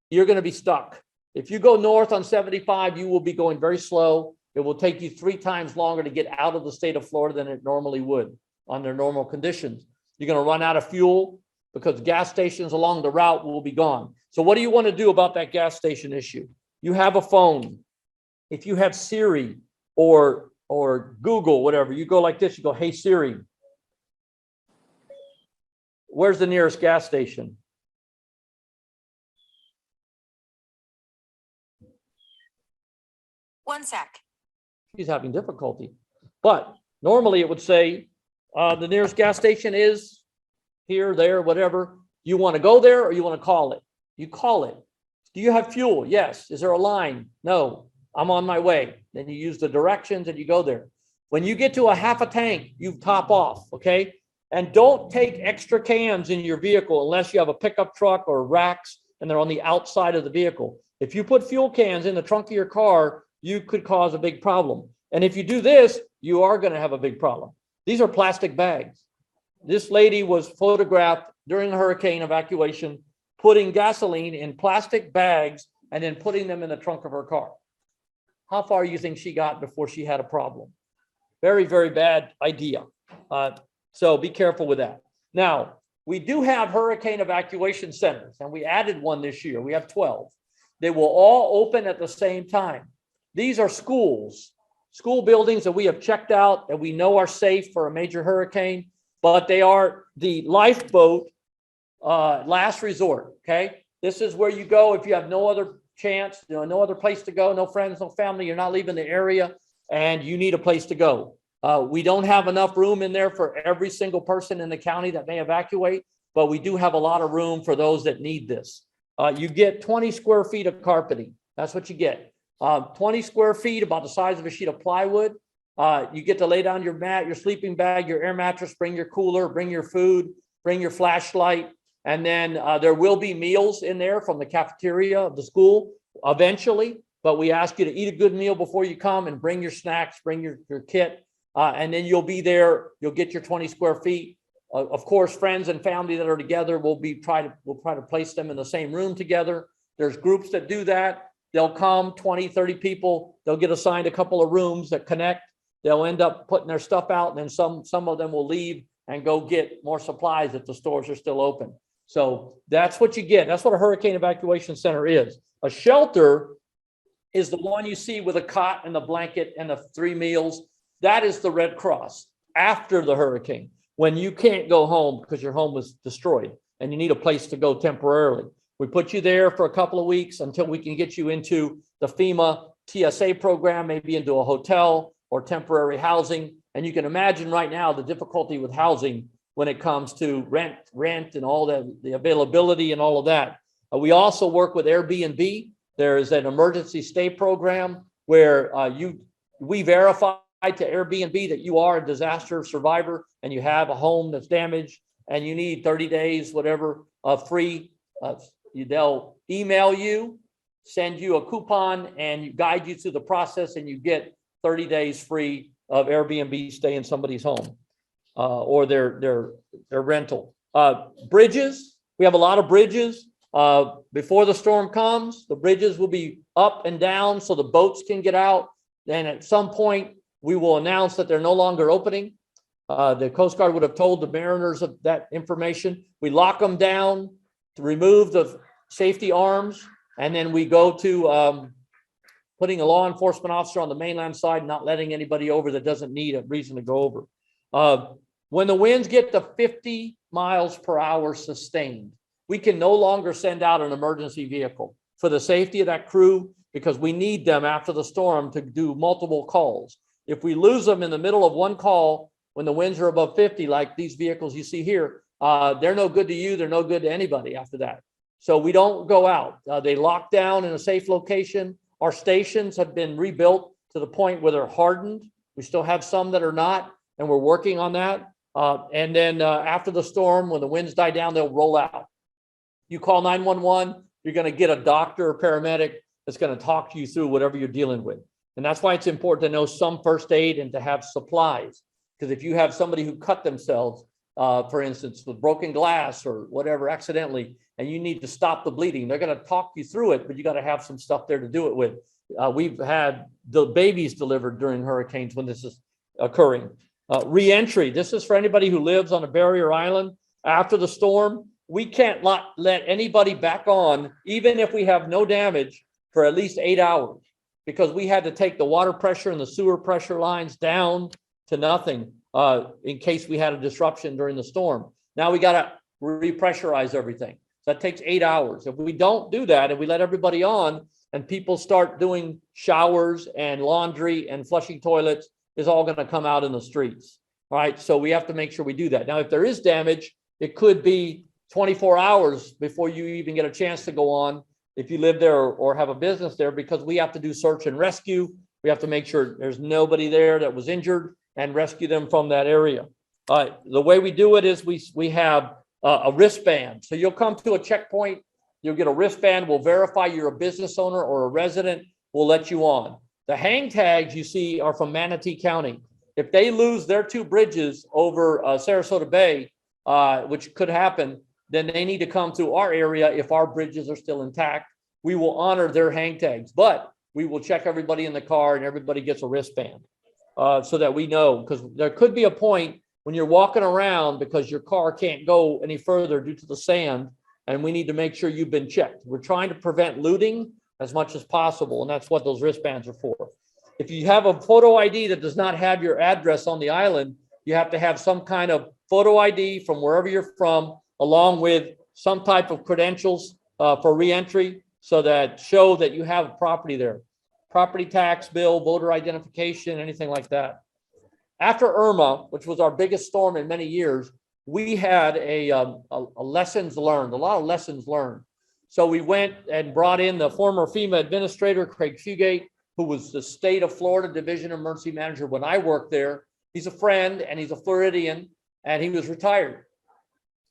you're going to be stuck. If you go north on 75, you will be going very slow. It will take you 3 times longer to get out of the state of Florida than it normally would on their normal conditions. You're going to run out of fuel because gas stations along the route will be gone. So what do you want to do about that gas station issue? You have a phone. If you have Siri or Google, whatever, you go like this, you go, hey Siri, where's the nearest gas station? One sec. She's having difficulty. But normally it would say the nearest gas station is here, there, whatever. You want to go there or you want to call it? You call it. Do you have fuel? Yes. Is there a line? No. I'm on my way. Then you use the directions and you go there. When you get to a half a tank, you top off, okay? And don't take extra cans in your vehicle unless you have a pickup truck or racks and they're on the outside of the vehicle. If you put fuel cans in the trunk of your car, you could cause a big problem. And if you do this, you are going to have a big problem. These are plastic bags. This lady was photographed during a hurricane evacuation, putting gasoline in plastic bags and then putting them in the trunk of her car. How far do you think she got before she had a problem? Very, very bad idea. So be careful with that. Now, we do have hurricane evacuation centers, and we added one this year. We have 12. They will all open at the same time. These are schools, school buildings that we have checked out that we know are safe for a major hurricane, but they are the lifeboat last resort, okay? This is where you go if you have no other chance, no other place to go, no friends, no family, you're not leaving the area, and you need a place to go. We don't have enough room in there for every single person in the county that may evacuate, but we do have a lot of room for those that need this. You get 20 square feet of carpeting. That's what you get. 20 square feet, about the size of a sheet of plywood. You get to lay down your mat, your sleeping bag, your air mattress, bring your cooler, bring your food, bring your flashlight. And then there will be meals in there from the cafeteria of the school eventually, but we ask you to eat a good meal before you come and bring your snacks, bring your kit. And then you'll be there, you'll get your 20 square feet. Of course, friends and family that are together, we'll try to place them in the same room together. There's groups that do that. They'll come 20, 30 people. They'll get assigned a couple of rooms that connect. They'll end up putting their stuff out, and then some of them will leave and go get more supplies if the stores are still open. So that's what you get. That's what a hurricane evacuation center is. A shelter is the one you see with a cot and the blanket and the 3 meals. That is the Red Cross after the hurricane, when you can't go home because your home was destroyed and you need a place to go temporarily. We put you there for a couple of weeks until we can get you into the FEMA TSA program, maybe into a hotel or temporary housing. And you can imagine right now the difficulty with housing when it comes to rent and all the availability and all of that. We also work with Airbnb. There is an emergency stay program where we verify to Airbnb that you are a disaster survivor and you have a home that's damaged and you need 30 days, whatever, free. They'll email you, send you a coupon, and guide you through the process, and you get 30 days free of Airbnb stay in somebody's home or their rental. Bridges, we have a lot of bridges. Before the storm comes, the bridges will be up and down so the boats can get out. Then at some point, we will announce that they're no longer opening. The Coast Guard would have told the mariners of that information. We lock them down to remove the safety arms, and then we go to putting a law enforcement officer on the mainland side, not letting anybody over that doesn't need a reason to go over. When the winds get to 50 miles per hour sustained, we can no longer send out an emergency vehicle for the safety of that crew, because we need them after the storm to do multiple calls. If we lose them in the middle of one call, when the winds are above 50, like these vehicles you see here, they're no good to you. They're no good to anybody after that. So we don't go out. They lock down in a safe location. Our stations have been rebuilt to the point where they're hardened. We still have some that are not, and we're working on that. And then after the storm, when the winds die down, they'll roll out. You call 911, you're going to get a doctor or paramedic that's going to talk you through whatever you're dealing with. And that's why it's important to know some first aid and to have supplies. Because if you have somebody who cut themselves, for instance, with broken glass or whatever accidentally, and you need to stop the bleeding, they're going to talk you through it, but you got to have some stuff there to do it with. We've had the babies delivered during hurricanes when this is occurring. Re-entry, this is for anybody who lives on a barrier island after the storm. We can't let anybody back on, even if we have no damage, for at least 8 hours, because we had to take the water pressure and the sewer pressure lines down to nothing in case we had a disruption during the storm. Now we got to repressurize everything. So that takes 8 hours. If we don't do that and we let everybody on and people start doing showers and laundry and flushing toilets, is all going to come out in the streets. All right. So we have to make sure we do that. Now, if there is damage, it could be 24 hours before you even get a chance to go on if you live there or have a business there, because we have to do search and rescue. We have to make sure there's nobody there that was injured and rescue them from that area. The way we do it is we have a wristband. So you'll come to a checkpoint, you'll get a wristband. We'll verify you're a business owner or a resident. We'll let you on. The hang tags you see are from Manatee County. If they lose their 2 bridges over Sarasota Bay, which could happen, then they need to come to our area. If our bridges are still intact, we will honor their hang tags, but we will check everybody in the car and everybody gets a wristband so that we know, because there could be a point when you're walking around because your car can't go any further due to the sand, and we need to make sure you've been checked. We're trying to prevent looting as much as possible, and that's what those wristbands are for. If you have a photo ID that does not have your address on the island, you have to have some kind of photo ID from wherever you're from, along with some type of credentials for reentry, so that show that you have property there. Property tax bill, voter identification, anything like that. After Irma, which was our biggest storm in many years, we had a lessons learned, a lot of lessons learned. So we went and brought in the former FEMA administrator, Craig Fugate, who was the state of Florida Division Emergency Manager when I worked there. He's a friend and he's a Floridian, and he was retired.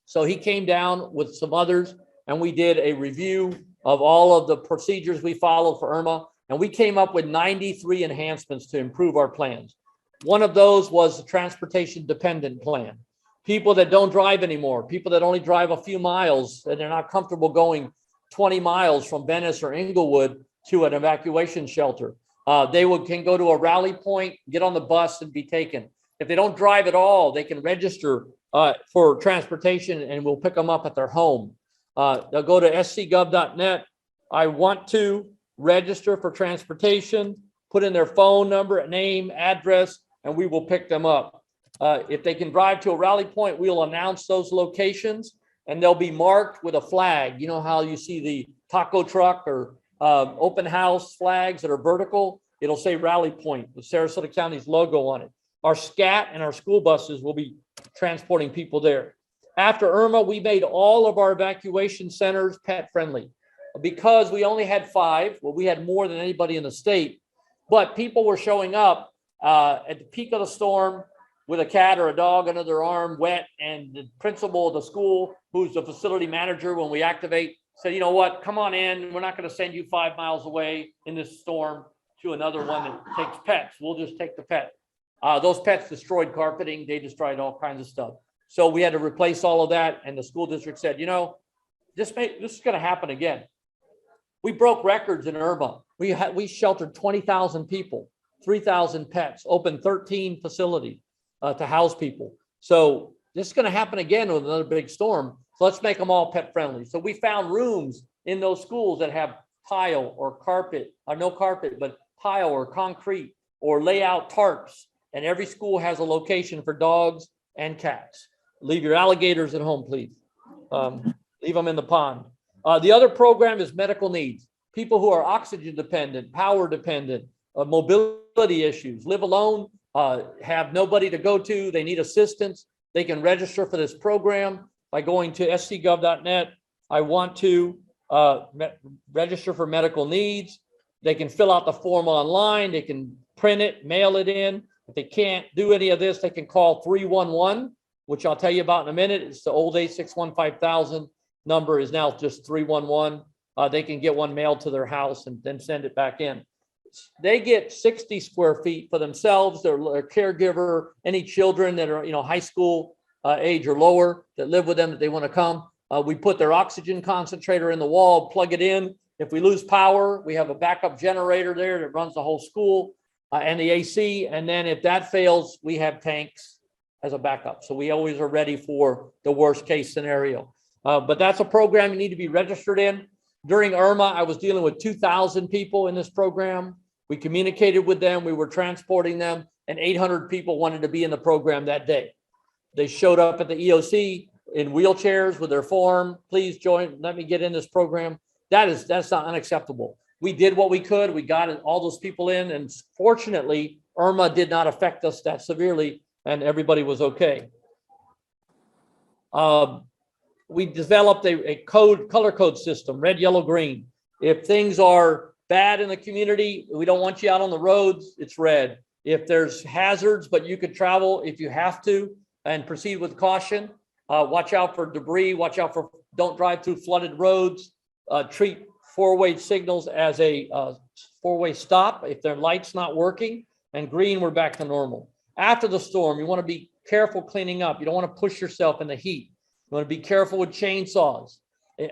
So he came down with some others, and we did a review of all of the procedures we followed for Irma, and we came up with 93 enhancements to improve our plans. One of those was the transportation dependent plan. People that don't drive anymore, people that only drive a few miles and they're not comfortable going 20 miles from Venice or Inglewood to an evacuation shelter. Can go to a rally point, get on the bus and be taken. If they don't drive at all, they can register for transportation and we'll pick them up at their home. They'll go to scgov.net. I want to register for transportation, put in their phone number, name, address, and we will pick them up. If they can drive to a rally point, we'll announce those locations and they'll be marked with a flag. You know how you see the taco truck or open house flags that are vertical? It'll say rally point with Sarasota County's logo on it. Our SCAT and our school buses will be transporting people there. After Irma, we made all of our evacuation centers pet friendly because we only had 5. Well, we had more than anybody in the state, but people were showing up at the peak of the storm with a cat or a dog under their arm, wet, and the principal of the school, who's the facility manager, when we activate, said, you know what, come on in. We're not going to send you 5 miles away in this storm to another one that takes pets. We'll just take the pet. Those pets destroyed carpeting. They destroyed all kinds of stuff. So we had to replace all of that. And the school district said, you know, this is going to happen again. We broke records in Irma. We sheltered 20,000 people, 3,000 pets, opened 13 facilities to house people. So this is going to happen again with another big storm. So let's make them all pet friendly. So we found rooms in those schools that have tile or carpet, or no carpet, but tile or concrete or layout tarps. And every school has a location for dogs and cats. Leave your alligators at home, please. Leave them in the pond. The other program is medical needs. People who are oxygen dependent, power dependent, mobility issues, live alone, have nobody to go to, they need assistance. They can register for this program by going to scgov.net. I want to register for medical needs. They can fill out the form online. They can print it, mail it in. If they can't do any of this, they can call 311, which I'll tell you about in a minute. It's the old 861-5000 number is now just 311. They can get one mailed to their house and then send it back in. They get 60 square feet for themselves, their caregiver, any children that are, high school age or lower that live with them that they want to come. We put their oxygen concentrator in the wall, plug it in. If we lose power, we have a backup generator there that runs the whole school and the AC. And then if that fails, we have tanks as a backup. So we always are ready for the worst case scenario. But that's a program you need to be registered in. During Irma, I was dealing with 2,000 people in this program. We communicated with them. We were transporting them, and 800 people wanted to be in the program that day. They showed up at the EOC in wheelchairs with their form. Please join. Let me get in this program. That's not unacceptable. We did what we could. We got all those people in, and fortunately, Irma did not affect us that severely, and everybody was okay. We developed a color code system, red, yellow, green. If things are bad in the community, we don't want you out on the roads, it's red. If there's hazards, but you could travel if you have to and proceed with caution, watch out for debris, watch out for, don't drive through flooded roads, treat four-way signals as a four-way stop if their light's not working, and green, we're back to normal. After the storm, you want to be careful cleaning up. You don't want to push yourself in the heat. You want to be careful with chainsaws.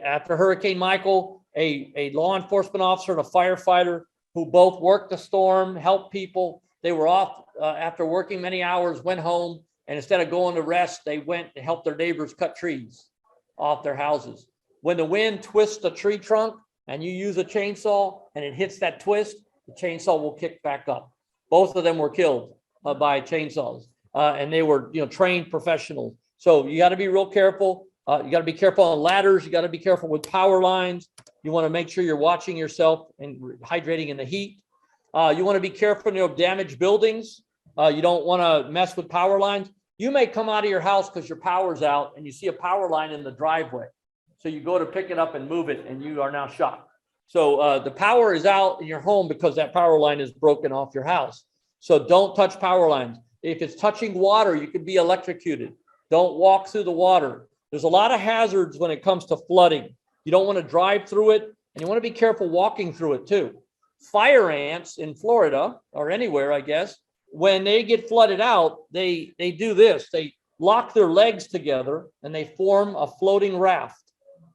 After Hurricane Michael, a law enforcement officer and a firefighter who both worked the storm, helped people. They were off after working many hours, went home, and instead of going to rest, they went and helped their neighbors cut trees off their houses. When the wind twists a tree trunk and you use a chainsaw and it hits that twist, the chainsaw will kick back up. Both of them were killed by chainsaws, and they were trained professionals. So you got to be real careful. You got to be careful on ladders. You got to be careful with power lines. You want to make sure you're watching yourself and hydrating in the heat. You want to be careful of damaged buildings. You don't want to mess with power lines. You may come out of your house because your power's out and you see a power line in the driveway. So you go to pick it up and move it and you are now shocked. So the power is out in your home because that power line is broken off your house. So don't touch power lines. If it's touching water, you could be electrocuted. Don't walk through the water. There's a lot of hazards when it comes to flooding. You don't want to drive through it, and you want to be careful walking through it too. Fire ants in Florida, or anywhere, I guess, when they get flooded out, they do this. They lock their legs together and they form a floating raft.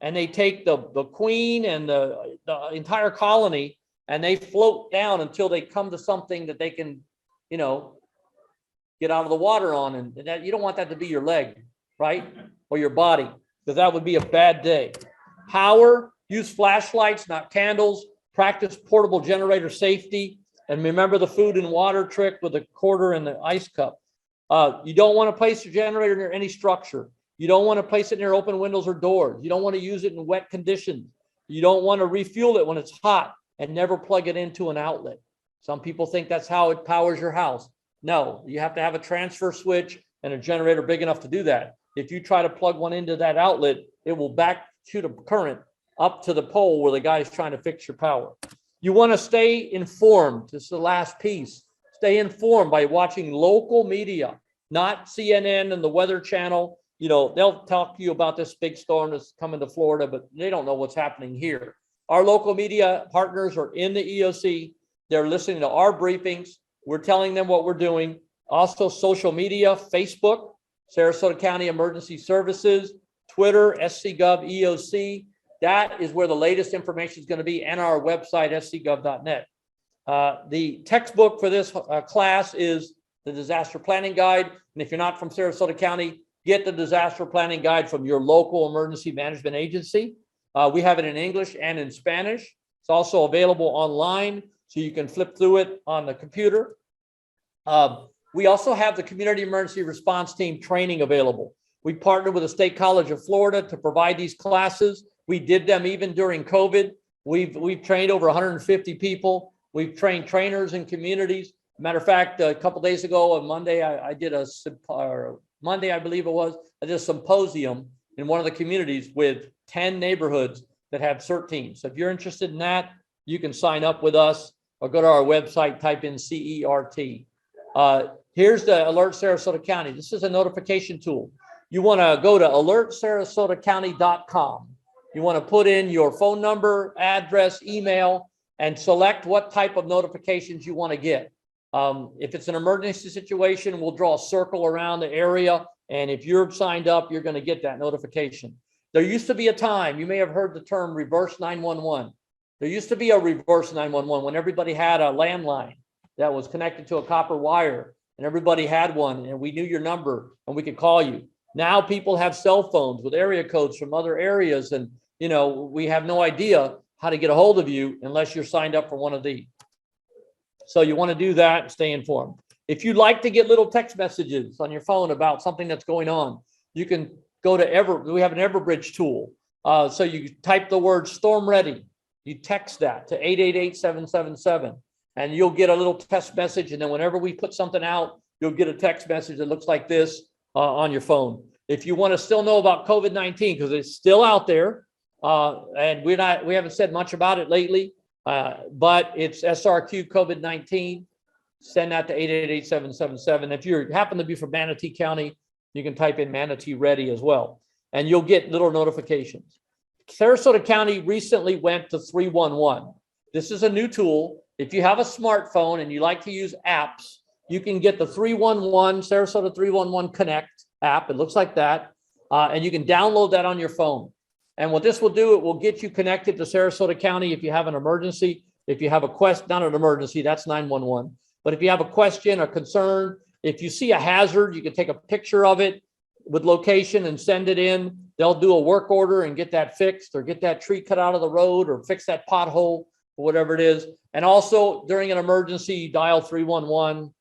And they take the queen and the entire colony and they float down until they come to something that they can, you know, get out of the water on. And that, you don't want that to be your leg, right? Or your body, because that would be a bad day. Power, use flashlights, not candles. Practice portable generator safety. And remember the food and water trick with the quarter and the ice cup. You don't want to place your generator near any structure. You don't want to place it near open windows or doors. You don't want to use it in wet conditions. You don't want to refuel it when it's hot, and never plug it into an outlet. Some people think that's how it powers your house. No, you have to have a transfer switch and a generator big enough to do that. If you try to plug one into that outlet, it will back shoot a current up to the pole where the guy is trying to fix your power. You want to stay informed. This is the last piece. Stay informed by watching local media, not CNN and the Weather Channel. You know, they'll talk to you about this big storm that's coming to Florida, but they don't know what's happening here. Our local media partners are in the EOC. They're listening to our briefings. We're telling them what we're doing. Also, social media, Facebook, Sarasota County Emergency Services, Twitter, SCGov EOC. That is where the latest information is going to be, and our website, scgov.net. The textbook for this class is the Disaster Planning Guide. And if you're not from Sarasota County, get the Disaster Planning Guide from your local emergency management agency. We have it in English and in Spanish. It's also available online, so you can flip through it on the computer. We also have the Community Emergency Response Team training available. We partnered with the State College of Florida to provide these classes. We did them even during COVID. We've trained over 150 people. We've trained trainers in communities. Matter of fact, a couple of days ago on Monday, I did a Monday, I believe it was, I did a symposium in one of the communities with 10 neighborhoods that have CERT teams. So if you're interested in that, you can sign up with us or go to our website, type in CERT. Here's the Alert Sarasota County. This is a notification tool. You want to go to alertsarasotacounty.com. You want to put in your phone number, address, email, and select what type of notifications you want to get. If it's an emergency situation, we'll draw a circle around the area. And if you're signed up, you're going to get that notification. There used to be a time, you may have heard the term reverse 911. There used to be a reverse 911 when everybody had a landline that was connected to a copper wire, and everybody had one, and we knew your number and we could call you. Now people have cell phones with area codes from other areas, and you know, we have no idea how to get a hold of you unless you're signed up for one of these. So you want to do that and stay informed. If you'd like to get little text messages on your phone about something that's going on, you can go to we have an Everbridge tool. So you type the word storm ready. You text that to 888-777, and you'll get a little text message. And then whenever we put something out, you'll get a text message that looks like this on your phone. If you want to still know about COVID-19, because it's still out there, and we haven't said much about it lately, but it's SRQ COVID-19. Send that to 888-777. If you happen to be from Manatee County, you can type in Manatee Ready as well, and you'll get little notifications. Sarasota County recently went to 311. This is a new tool. If you have a smartphone and you like to use apps, you can get the 311 Sarasota 311 Connect app. It looks like that, and you can download that on your phone. And what this will do, it will get you connected to Sarasota County if you have an emergency. If you have a not an emergency, that's 911. But if you have a question or concern, if you see a hazard, you can take a picture of it with location and send it in. They'll do a work order and get that fixed, or get that tree cut out of the road, or fix that pothole, or whatever it is. And also during an emergency, you dial 311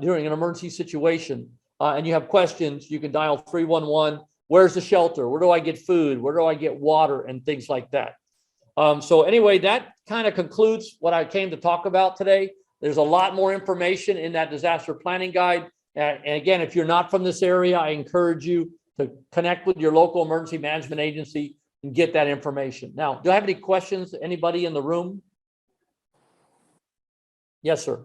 during an emergency situation, and you have questions, you can dial 311. Where's the shelter? Where do I get food? Where do I get water? And things like that. So anyway, that kind of concludes what I came to talk about today. There's a lot more information in that disaster planning guide. And again, if you're not from this area, I encourage you to connect with your local emergency management agency and get that information. Now, do I have any questions? Anybody in the room? Yes, sir.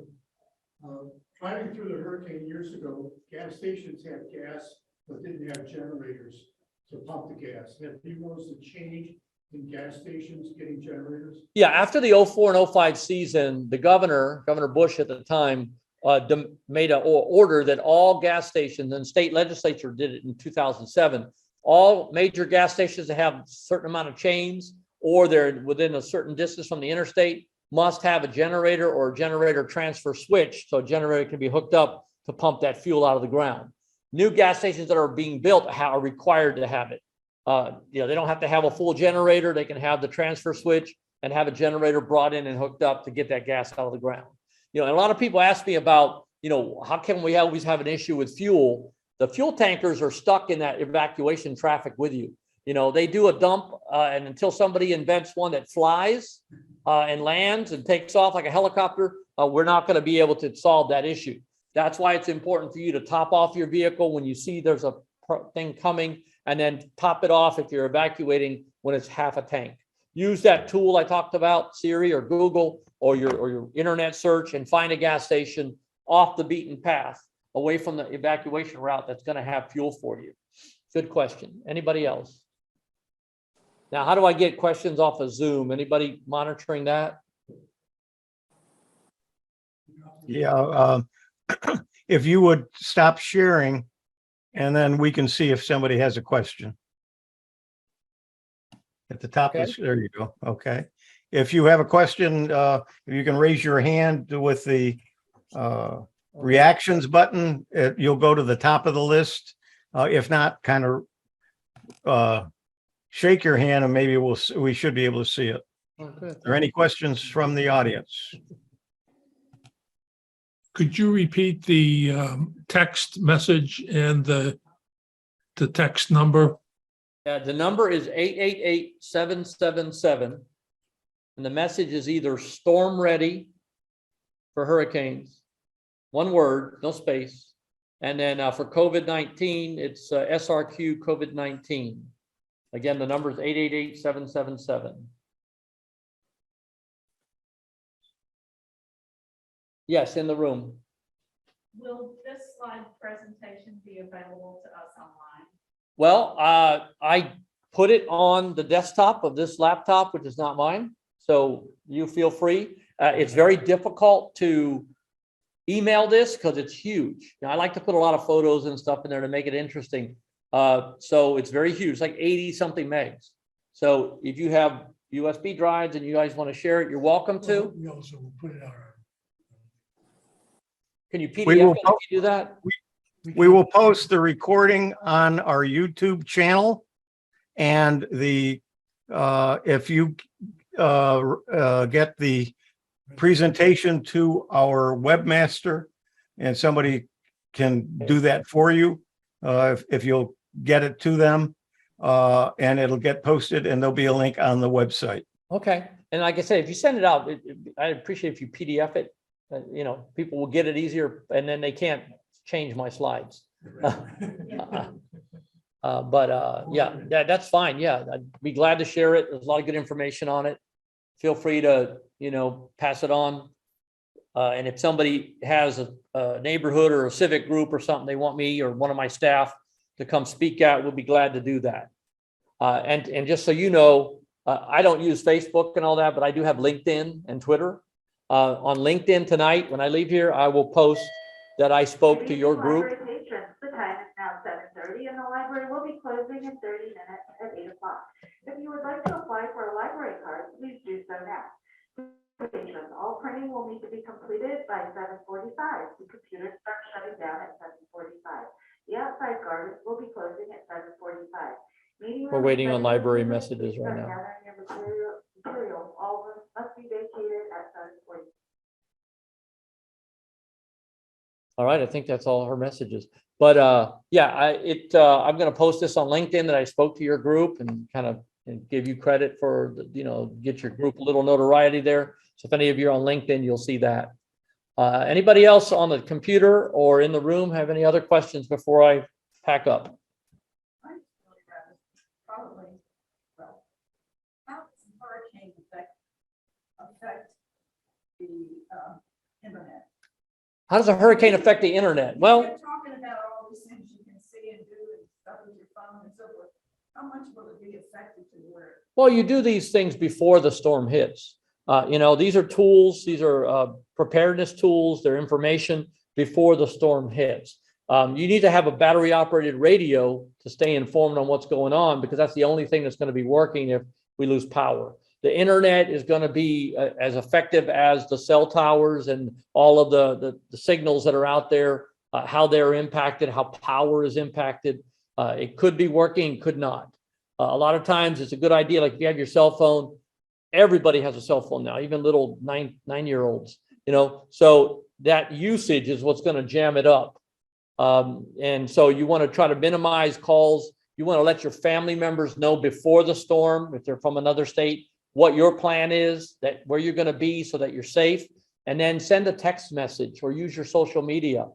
Driving through the hurricane years ago, gas stations had gas but didn't have generators to pump the gas. Have you noticed a change in gas stations getting generators? Yeah, after the 04 and 05 season, the Governor Bush at the time, made an order that all gas stations, and state legislature did it in 2007, all major gas stations that have a certain amount of chains or they're within a certain distance from the interstate must have a generator or a generator transfer switch, so a generator can be hooked up to pump that fuel out of the ground. New gas stations that are being built are required to have it. They don't have to have a full generator. They can have the transfer switch and have a generator brought in and hooked up to get that gas out of the ground. And a lot of people ask me about, how can we always have an issue with fuel? The fuel tankers are stuck in that evacuation traffic with you. They do a dump, and until somebody invents one that flies and lands and takes off like a helicopter, we're not going to be able to solve that issue. That's why it's important for you to top off your vehicle when you see there's a thing coming, and then top it off if you're evacuating when it's half a tank. Use that tool I talked about, Siri or Google or your internet search, and find a gas station off the beaten path, away from the evacuation route that's going to have fuel for you. Good question. Anybody else? Now, how do I get questions off of Zoom? Anybody monitoring that? Yeah. If you would stop sharing, and then we can see if somebody has a question. At the top, Okay. there you go. Okay. If you have a question, you can raise your hand with the reactions button. You'll go to the top of the list. If not, kind of shake your hand, and maybe we should be able to see it. Oh, good. Are there any questions from the audience? Could you repeat the text message and the text number? Yeah, the number is 888-777, and the message is either storm ready for hurricanes, one word, no space, and then for COVID-19, it's SRQ COVID-19. Again, the number is 888-777. Yes, in the room. Will this slide presentation be available to us online? Well, I put it on the desktop of this laptop, which is not mine, so you feel free. It's very difficult to email this because it's huge. I like to put a lot of photos and stuff in there to make it interesting. So it's very huge, like 80 something megs. So if you have USB drives and you guys want to share it, you're welcome to. We also will put it on our. Can you PDF We will it if you do that? We will post the recording on our YouTube channel, and if you get the presentation to our webmaster, and somebody can do that for you, if you'll get it to them, and it'll get posted, and there'll be a link on the website. Okay. And like I said, if you send it out, I'd appreciate if you PDF it. People will get it easier, and then they can't change my slides. Yeah, that's fine. Yeah, I'd be glad to share it. There's a lot of good information on it. Feel free to, pass it on. And if somebody has a neighborhood or a civic group or something they want me or one of my staff to come speak at, we'll be glad to do that. And just so you know, I don't use Facebook and all that, but I do have LinkedIn and Twitter. On LinkedIn tonight, when I leave here, I will post that I spoke to your group. Library patrons, the time is now 7:30 and the library will be closing in 30 minutes at 8 o'clock. If you would like to apply for a library card, please do so now. Patrons, all printing will need to be completed by 7:45. The computers start shutting down at 7:45. The outside guards will be closing at 7:45. We're waiting on library messages right now. Gathering your materials, all rooms must be vacated at 7:45. All right, I think that's all her messages. But I'm going to post this on LinkedIn that I spoke to your group and kind of give you credit for, get your group a little notoriety there. So if any of you are on LinkedIn, you'll see that. Anybody else on the computer or in the room have any other questions before I pack up? Probably. Well, how does the hurricane affect the internet? How does a hurricane affect the internet? Well, You're talking about all these things you can see and do and stuff with your phone and so forth. How much will it be affected to where? well, you do these things before the storm hits. These are tools. These are preparedness tools, their information before the storm hits. You need to have a battery operated radio to stay informed on what's going on, because that's the only thing that's going to be working if we lose power. The internet is going to be as effective as the cell towers and all of the signals that are out there, how they're impacted, how power is impacted. It could be working, could not. A lot of times it's a good idea, like if you have your cell phone, everybody has a cell phone now, even little nine-year-olds, you know, so that usage is what's going to jam it up. And so you want to try to minimize calls. You want to let your family members know before the storm, if they're from another state, what your plan is, that where you're going to be so that you're safe, and then send a text message or use your social media,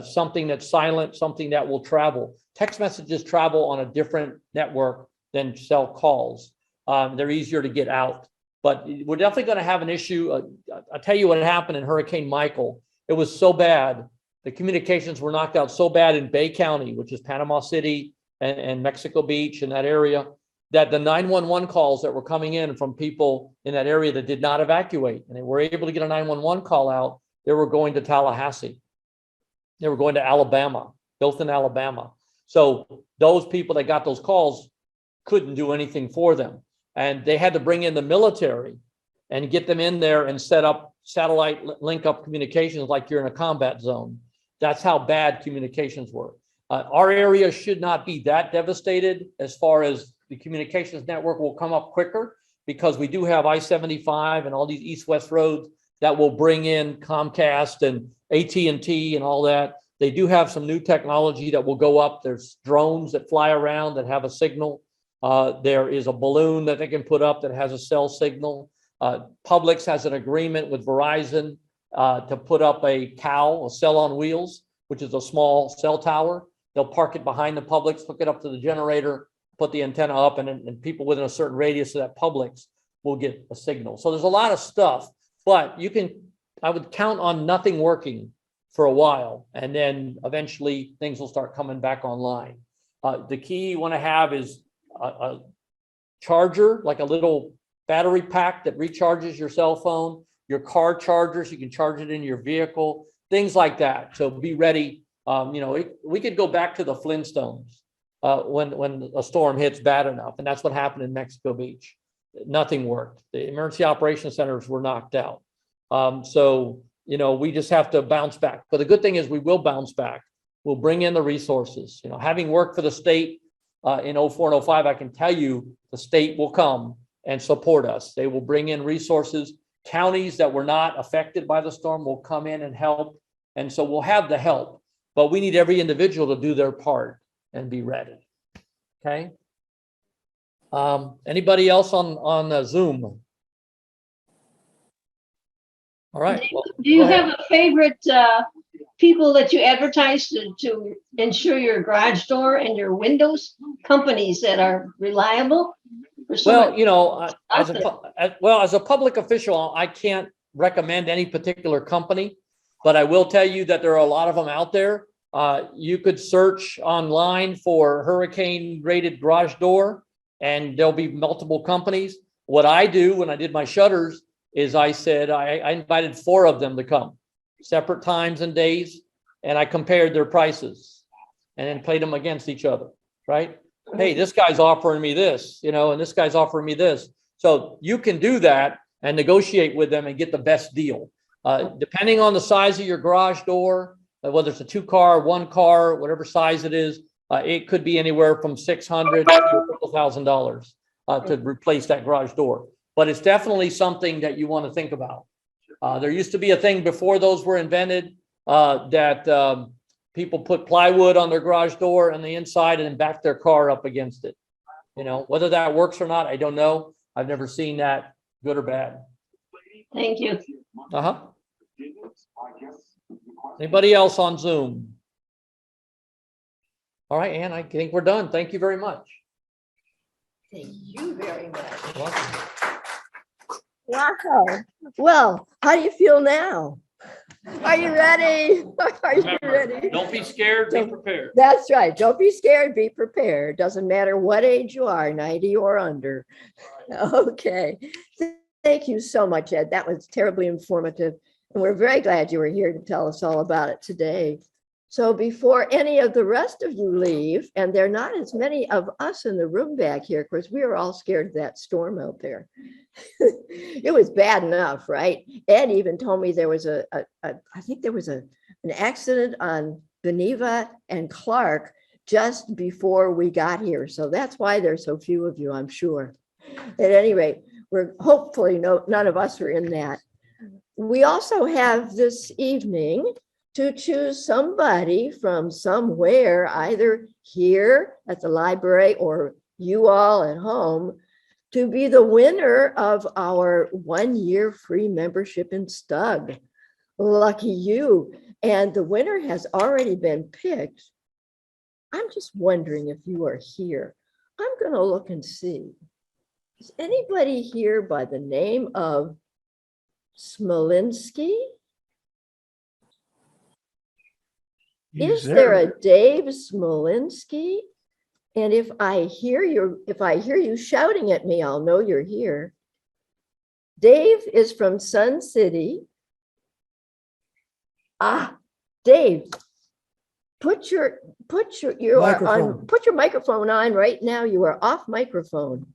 something that's silent, something that will travel. Text messages travel on a different network than cell calls. They're easier to get out, but we're definitely going to have an issue. I'll tell you what happened in Hurricane Michael. It was so bad. The communications were knocked out so bad in Bay County, which is Panama City and Mexico Beach and that area, that the 911 calls that were coming in from people in that area that did not evacuate, and they were able to get a 911 call out, they were going to Tallahassee. They were going to Alabama, Dothan, Alabama. So those people that got those calls couldn't do anything for them. And they had to bring in the military and get them in there and set up satellite link up communications like you're in a combat zone. That's how bad communications were. Our area should not be that devastated as far as the communications network will come up quicker, because we do have I-75 and all these east-west roads that will bring in Comcast and AT&T and all that. They do have some new technology that will go up. There's drones that fly around that have a signal. There is a balloon that they can put up that has a cell signal. Publix has an agreement with Verizon to put up a COW, a cell on wheels, which is a small cell tower. They'll park it behind the Publix, hook it up to the generator, put the antenna up, and people within a certain radius of that Publix will get a signal. So there's a lot of stuff, but I would count on nothing working for a while, and then eventually things will start coming back online. The key you want to have is a charger, like a little battery pack that recharges your cell phone, your car charger, so you can charge it in your vehicle, things like that. So be ready. We could go back to the Flintstones when a storm hits bad enough, and that's what happened in Mexico Beach. Nothing worked. The emergency operations centers were knocked out. We just have to bounce back. But the good thing is we will bounce back. We'll bring in the resources. Having worked for the state in 04 and 05, I can tell you the state will come and support us. They will bring in resources. Counties that were not affected by the storm will come in and help. And so we'll have the help, but we need every individual to do their part and be ready. Okay. Anybody else on Zoom? All right. Well, do you have a favorite people that you advertise to ensure your garage door and your windows, companies that are reliable? Well, as a public official, I can't recommend any particular company, but I will tell you that there are a lot of them out there. You could search online for hurricane rated garage door, and there'll be multiple companies. What I do when I did my shutters is I said, I invited 4 of them to come, separate times and days, and I compared their prices and then played them against each other, right? Hey, this guy's offering me this, and this guy's offering me this. So you can do that and negotiate with them and get the best deal. Depending on the size of your garage door, whether it's a 2-car, 1-car, whatever size it is, it could be anywhere from $600 to $1,000 to replace that garage door. But it's definitely something that you want to think about. There used to be a thing before those were invented that people put plywood on their garage door on the inside and then back their car up against it. Whether that works or not, I don't know. I've never seen that, good or bad. Thank you. Anybody else on Zoom? All right, Ann, I think we're done. Thank you very much. Thank you very much. Welcome. Wow. Well, how do you feel now? Are you ready? Are you ready? Don't be scared, be prepared. That's right. Don't be scared, be prepared. Doesn't matter what age you are, 90 or under. Okay. Thank you so much, Ed. That was terribly informative. And we're very glad you were here to tell us all about it today. So before any of the rest of you leave, and there are not as many of us in the room back here, of course, we were all scared of that storm out there. It was bad enough, right? Ed even told me there was I think there was an accident on Geneva and Clark just before we got here. So that's why there's so few of you, I'm sure. At any rate, we're hopefully none of us are in that. We also have this evening to choose somebody from somewhere, either here at the library or you all at home, to be the winner of our 1-year free membership in STUG. Lucky you. And the winner has already been picked. I'm just wondering if you are here. I'm going to look and see. Is anybody here by the name of Smolinski? Is there a Dave Smolinski? And if I hear you shouting at me, I'll know you're here. Dave is from Sun City. Ah, Dave, put your microphone on right now. You are off microphone.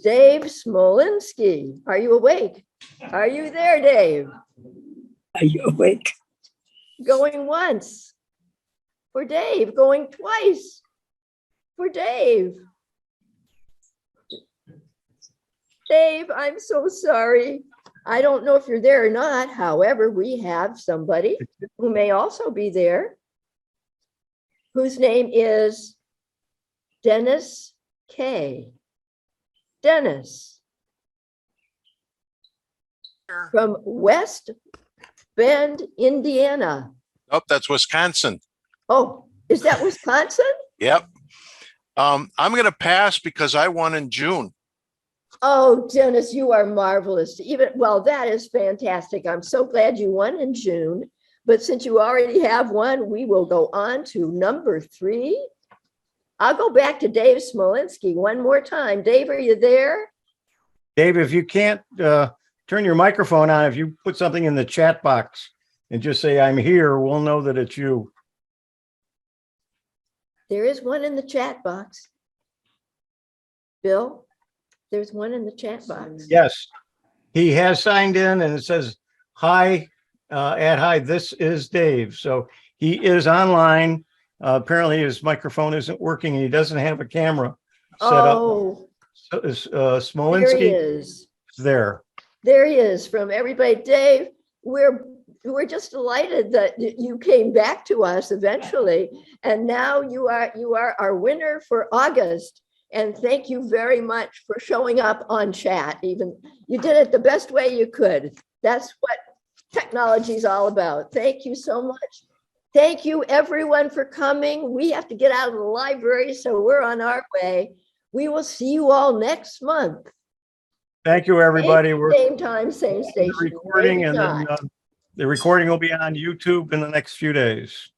Dave Smolinski, are you awake? Are you there, Dave? Are you awake? Going once. For Dave, going twice. For Dave. Dave, I'm so sorry. I don't know if you're there or not. However, we have somebody who may also be there, whose name is Dennis K. Dennis. From West Bend, Indiana. Oh, that's Wisconsin. Oh, is that Wisconsin? Yep. I'm going to pass because I won in June. Oh, Dennis, you are marvelous. Well, that is fantastic. I'm so glad you won in June. But since you already have one, we will go on to number 3. I'll go back to Dave Smolinski one more time. Dave, are you there? Dave, if you can't turn your microphone on, if you put something in the chat box and just say, I'm here, we'll know that it's you. There is one in the chat box. Bill, there's one in the chat box. Yes, he has signed in and it says, hi, this is Dave. So he is online. Apparently his microphone isn't working and he doesn't have a camera set up. Oh, So, there he Smolinski is. there. There he is from everybody. Dave, we're just delighted that you came back to us eventually. And now you are our winner for August. And thank you very much for showing up on chat. Even you did it the best way you could. That's what technology is all about. Thank you so much. Thank you everyone for coming. We have to get out of the library, so we're on our way. We will see you all next month. Thank you, everybody. We're Same time, same station. recording, and then the recording will be on YouTube in the next few days.